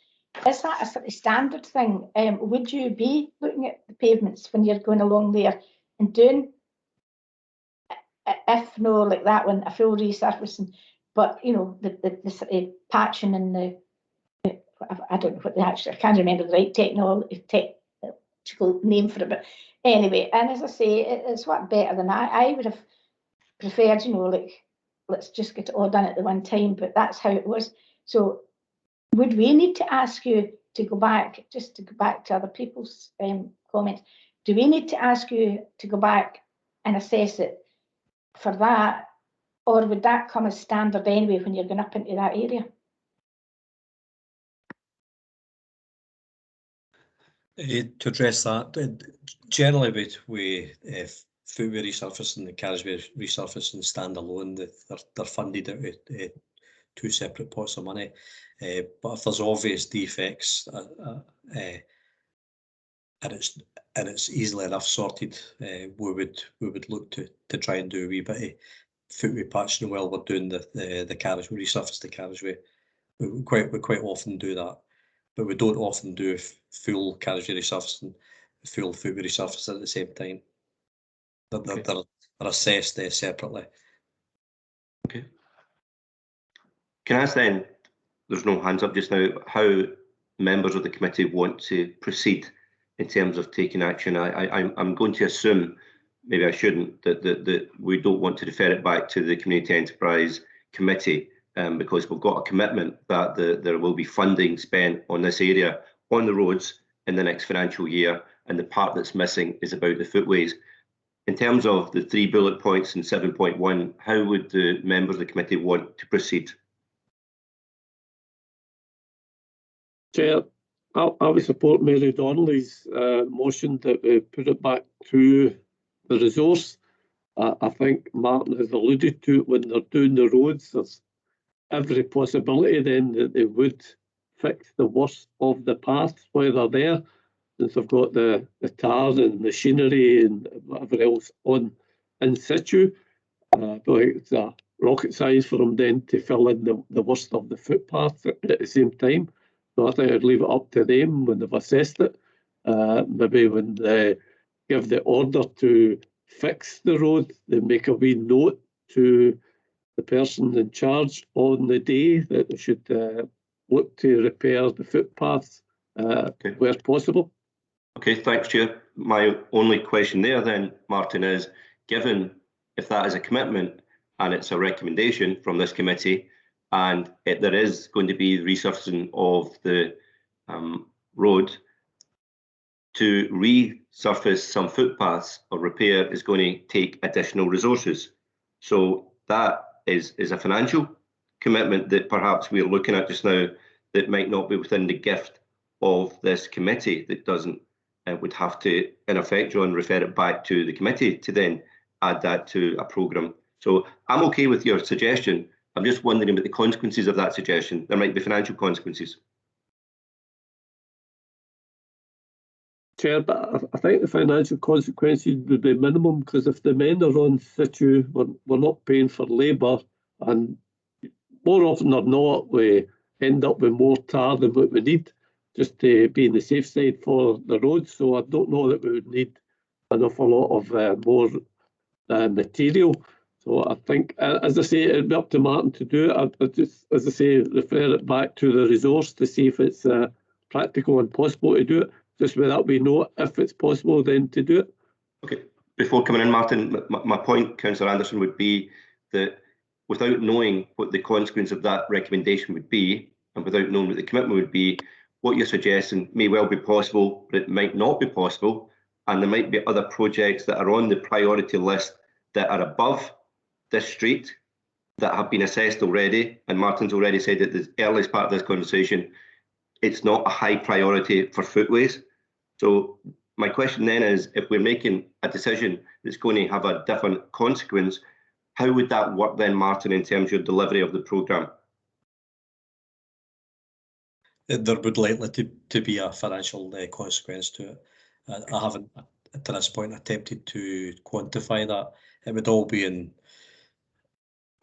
Is that a sort of standard thing? Would you be looking at the pavements when you're going along there and doing, if no, like that one, a full resurfacing, but you know, the sort of patching and the I don't know what I can't remember the right technical name for it, but anyway, and as I say, it's what better than I would have preferred, you know, like, let's just get it all done at the one time, but that's how it was. So would we need to ask you to go back, just to go back to other people's comments, do we need to ask you to go back and assess it for that, or would that come as standard anyway when you're going up into that area? To address that, generally we footway resurfacing, the carriageway resurfacing stand alone, they're funded out of 2 separate pots of money. But if there's obvious defects and it's easily enough sorted, we would look to try and do a wee bit of footway patching while we're doing the carriageway, resurface the carriageway. We quite often do that, but we don't often do full carriageway resurfacing, full footway resurfacing at the same time. They're assessed separately. Okay. Can I ask then, there's no hands up just now, how members of the committee want to proceed in terms of taking action? I'm going to assume, maybe I shouldn't, that we don't want to refer it back to the Community Enterprise Committee because we've got a commitment that there will be funding spent on this area, on the roads in the next financial year, and the part that's missing is about the footways. In terms of the 3 bullet points in 7.1, how would the members of the committee want to proceed? Chair, I would support Mary Donnelly's motion that we put it back to the resource. I think Martin has alluded to it when they're doing the roads. There's every possibility then that they would fix the worst of the paths while they're there. since I've got the tar and machinery and whatever else on in situ. I don't think it's a rocket science for them then to fill in the worst of the footpath at the same time. So I think I'd leave it up to them when they've assessed it. Maybe when they give the order to fix the road, they make a wee note to the person in charge on the day that they should look to repair the footpaths where possible. Okay, thanks, Chair. My only question there then, Martin, is given if that is a commitment and it's a recommendation from this committee, and there is going to be resurfacing of the road, to resurface some footpaths or repair is going to take additional resources. So that is a financial commitment that perhaps we're looking at just now that might not be within the gift of this committee, that doesn't would have to, in effect, John, refer it back to the committee to then add that to a programme. So I'm okay with your suggestion. I'm just wondering about the consequences of that suggestion. There might be financial consequences. Chair, but I think the financial consequences would be minimum, because if the men are on situ, we're not paying for labour, and more often than not, we end up with more tar than what we need, just to be on the safe side for the roads. So I don't know that we would need an awful lot of more material. So I think, as I say, it'd be up to Martin to do it. I just, as I say, refer it back to the resource to see if it's practical and possible to do it. Just with that, we know if it's possible then to do it. Okay. Before coming in, Martin, my point, Councillor Anderson, would be that without knowing what the consequence of that recommendation would be, and without knowing what the commitment would be, what you're suggesting may well be possible, but it might not be possible. And there might be other projects that are on the priority list that are above this street that have been assessed already. And Martin's already said at the earliest part of this conversation, it's not a high priority for footways. So my question then is, if we're making a decision that's going to have a different consequence, how would that work then, Martin, in terms of your delivery of the programme? There would likely to be a financial consequence to it. I haven't, to this point, attempted to quantify that. It would all be in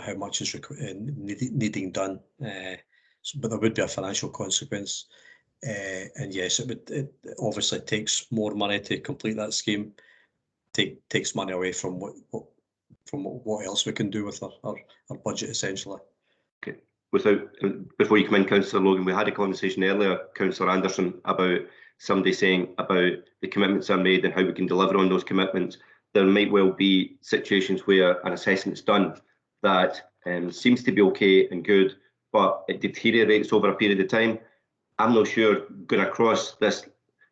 how much is needing done. But there would be a financial consequence. And yes, it obviously takes more money to complete that scheme. Takes money away from what else we can do with our budget, essentially. Okay. Before you come in, Councillor Logan, we had a conversation earlier, Councillor Anderson, about somebody saying about the commitments are made and how we can deliver on those commitments. There might well be situations where an assessment's done that seems to be okay and good, but it deteriorates over a period of time. I'm not sure, going across this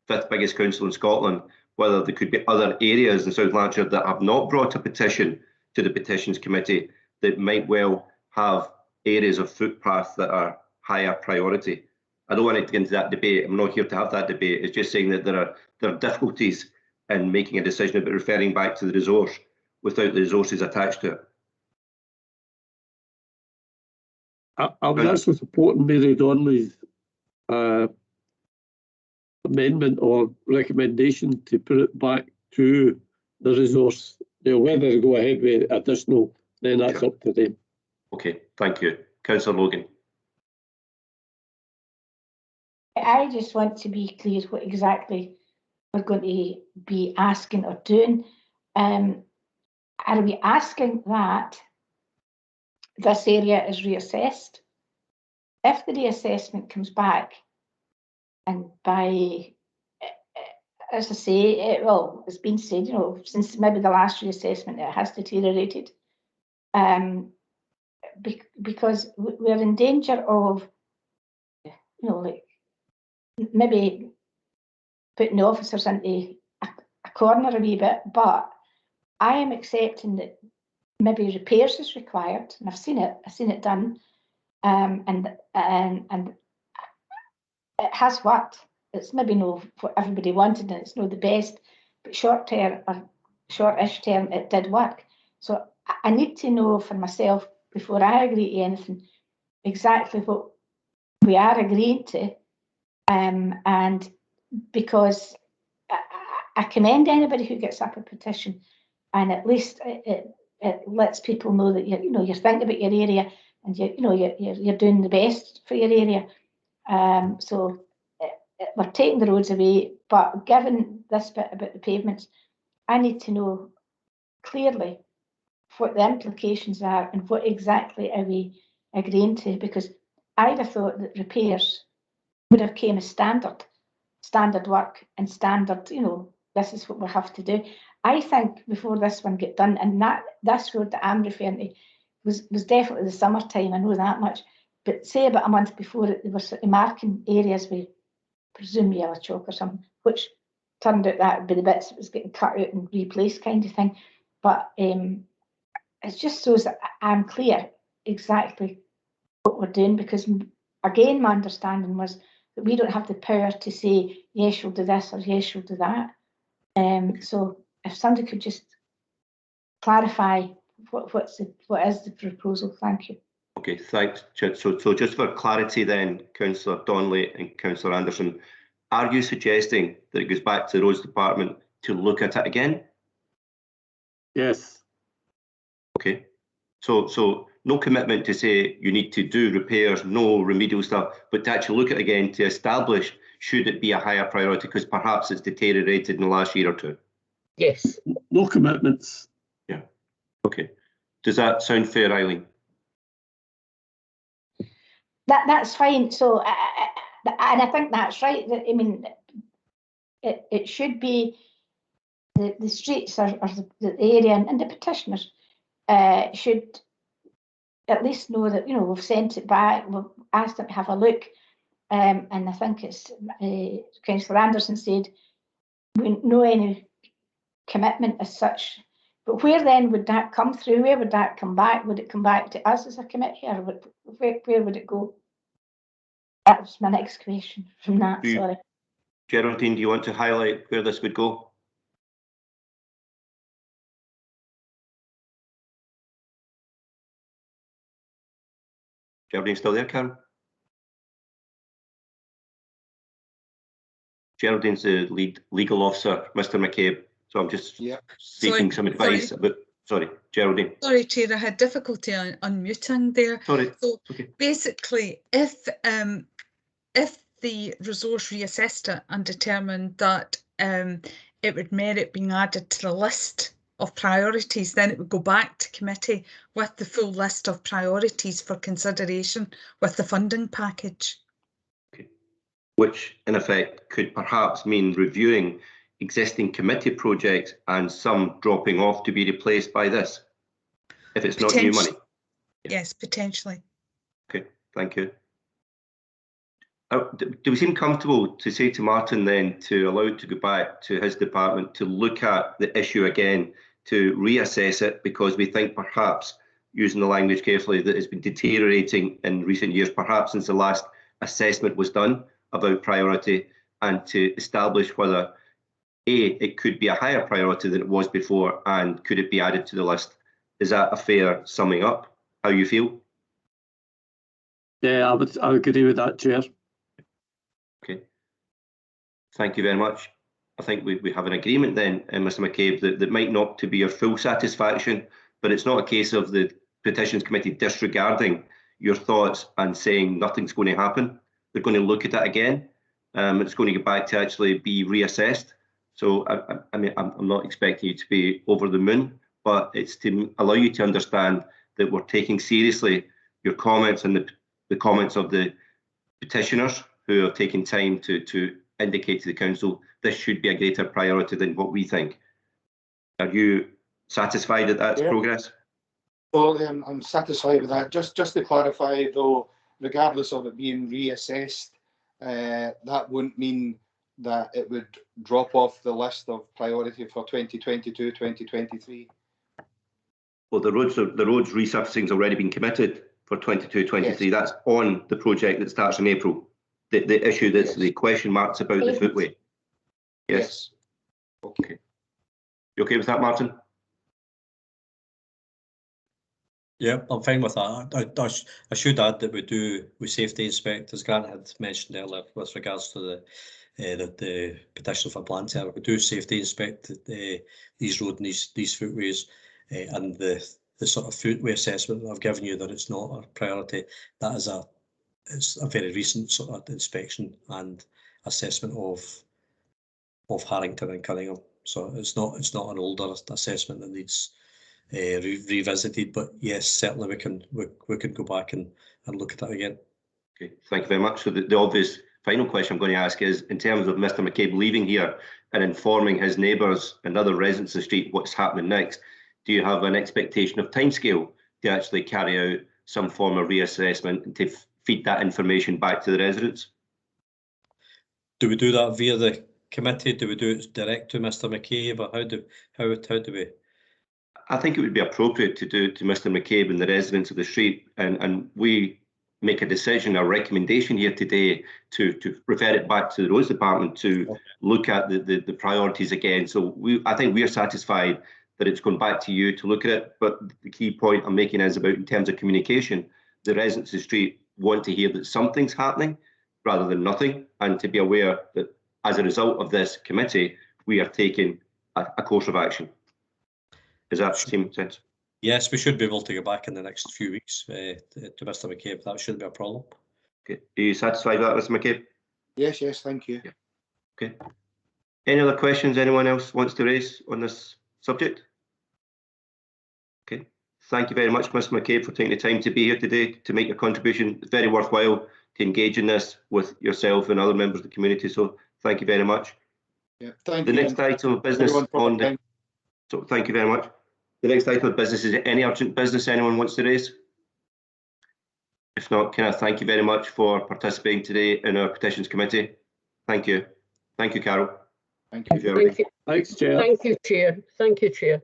5th biggest council in Scotland, whether there could be other areas in South Lanarkshire that have not brought a petition to the Petitions Committee that might well have areas of footpath that are higher priority. I don't want to get into that debate. I'm not here to have that debate. It's just saying that there are difficulties in making a decision about referring back to the resource without the resources attached to it. I would also support Mary Donnelly's amendment or recommendation to put it back to the resource. Whether to go ahead with additional, then that's up to them. Okay, thank you. Councillor Logan. I just want to be clear what exactly we're going to be asking or doing. Are we asking that this area is reassessed? If the reassessment comes back, and by, as I say, well, it's been said, since maybe the last reassessment, it has deteriorated. Because we're in danger of, like maybe putting the officers into a corner a wee bit, but I am accepting that maybe repairs is required, and I've seen it done, and it has worked. It's maybe not what everybody wanted, and it's not the best, but short-term or short-ish term, it did work. So I need to know for myself before I agree to anything exactly what we are agreeing to, and because I commend anybody who gets up a petition, and at least it lets people know that you're thinking about your area, and you're doing the best for your area. So we're taking the roads away, but given this bit about the pavements, I need to know clearly what the implications are and what exactly are we agreeing to, because I'd have thought that repairs would have came as standard work and standard, this is what we have to do. I think before this one get done, and this road that I'm referring to was definitely the summertime, I know that much, but say about a month before it, they were sort of marking areas with, presume, yellow chalk or something, which turned out that would be the bits that was getting cut out and replaced kind of thing. But it just shows that I'm clear exactly what we're doing, because again, my understanding was that we don't have the power to say, yes, you'll do this, or yes, you'll do that. So if somebody could just clarify what is the proposal, thank you. Okay, thanks, Chid. So just for clarity then, Councillor Donnelly and Councillor Anderson, are you suggesting that it goes back to the Roads Department to look at it again? Yes. Okay, so no commitment to say you need to do repairs, no remedial stuff, but to actually look at it again to establish should it be a higher priority because perhaps it's deteriorated in the last year or two? Yes. No commitments. Yeah. Okay. Does that sound fair, Eileen? That's fine. So, and I think that's right. I mean, it should be the streets or the area, and the petitioners should at least know that we've sent it back. We've asked them to have a look, and I think it's Councillor Anderson said we know any commitment as such. But where then would that come through? Where would that come back? Would it come back to us as a committee, or where would it go? That was my next question from that, sorry. Geraldine, do you want to highlight where this would go? Geraldine still there, Karen? Geraldine's the lead legal officer, Mr. McCabe. So I'm just seeking some advice about. Sorry, Geraldine. Sorry, Chair, I had difficulty unmuting there. Sorry. So okay. Basically, if the resource reassessed it and determined that it would merit being added to the list of priorities, then it would go back to committee with the full list of priorities for consideration with the funding package. Okay. Which in effect could perhaps mean reviewing existing committee projects and some dropping off to be replaced by this, if it's not new money. Yes, potentially. Okay, thank you. Do we seem comfortable to say to Martin then to allow it to go back to his department to look at the issue again, to reassess it, because we think perhaps, using the language carefully, that it's been deteriorating in recent years, perhaps since the last assessment was done about priority, and to establish whether it could be a higher priority than it was before, and could it be added to the list? Is that a fair summing up how you feel? Yeah, I would agree with that, Chair. Okay. Thank you very much. I think we have an agreement then, Mr. McCabe, that might not to be your full satisfaction, but it's not a case of the Petitions Committee disregarding your thoughts and saying nothing's going to happen. They're going to look at it again. It's going to go back to actually be reassessed. So I mean, I'm not expecting you to be over the moon, but it's to allow you to understand that we're taking seriously your comments and the comments of the petitioners who have taken time to indicate to the council this should be a greater priority than what we think. Are you satisfied that that's progress? Well, I'm satisfied with that. Just to clarify though, regardless of it being reassessed, that wouldn't mean that it would drop off the list of priority for 2022, 2023. Well, the roads resurfacing has already been committed for 22, 23. Yes. That's on the project that starts in April. The issue that's the question marks about the footway. Yes. Okay. You okay with that, Martin? Yeah, I'm fine with that. I should add that we safety inspect, as Grant had mentioned earlier, with regards to the petition for Blantyre. We do safety inspect these roads and these footways, and the sort of footway assessment that I've given you, that it's not a priority. That is it's a very recent sort of inspection and assessment of Harrington and Cunningham. So it's not an older assessment that needs revisited. But yes, certainly we can go back and look at that again. Okay, thank you very much. So the obvious final question I'm going to ask is, in terms of Mr. McCabe leaving here and informing his neighbours and other residents of the street what's happening next, do you have an expectation of timescale to actually carry out some form of reassessment and to feed that information back to the residents? Do we do that via the committee? Do we do it direct to Mr. McCabe, or how do we? I think it would be appropriate to do to Mr. McCabe and the residents of the street, and we make a decision, a recommendation here today to refer it back to the Roads Department to look at the priorities again. So I think we're satisfied that it's gone back to you to look at it. But the key point I'm making is about, in terms of communication, the residents of the street want to hear that something's happening rather than nothing, and to be aware that as a result of this committee, we are taking a course of action. Does that seem sense? Yes, we should be able to go back in the next few weeks to Mr. McCabe. That shouldn't be a problem. Okay. Are you satisfied with that, Mr. McCabe? Yes, thank you. Yeah. Okay. Any other questions anyone else wants to raise on this subject? Okay. Thank you very much, Mr. McCabe, for taking the time to be here today to make your contribution. It's very worthwhile to engage in this with yourself and other members of the community. So thank you very much. Yeah, thank you. The next item of business on the... So thank you very much. The next item of business is any urgent business anyone wants to raise? If not, can I thank you very much for participating today in our Petitions Committee. Thank you. Thank you, Carol. Thank you. Thank you. Thanks, Chair. Thank you, Chair. Thank you, Chair.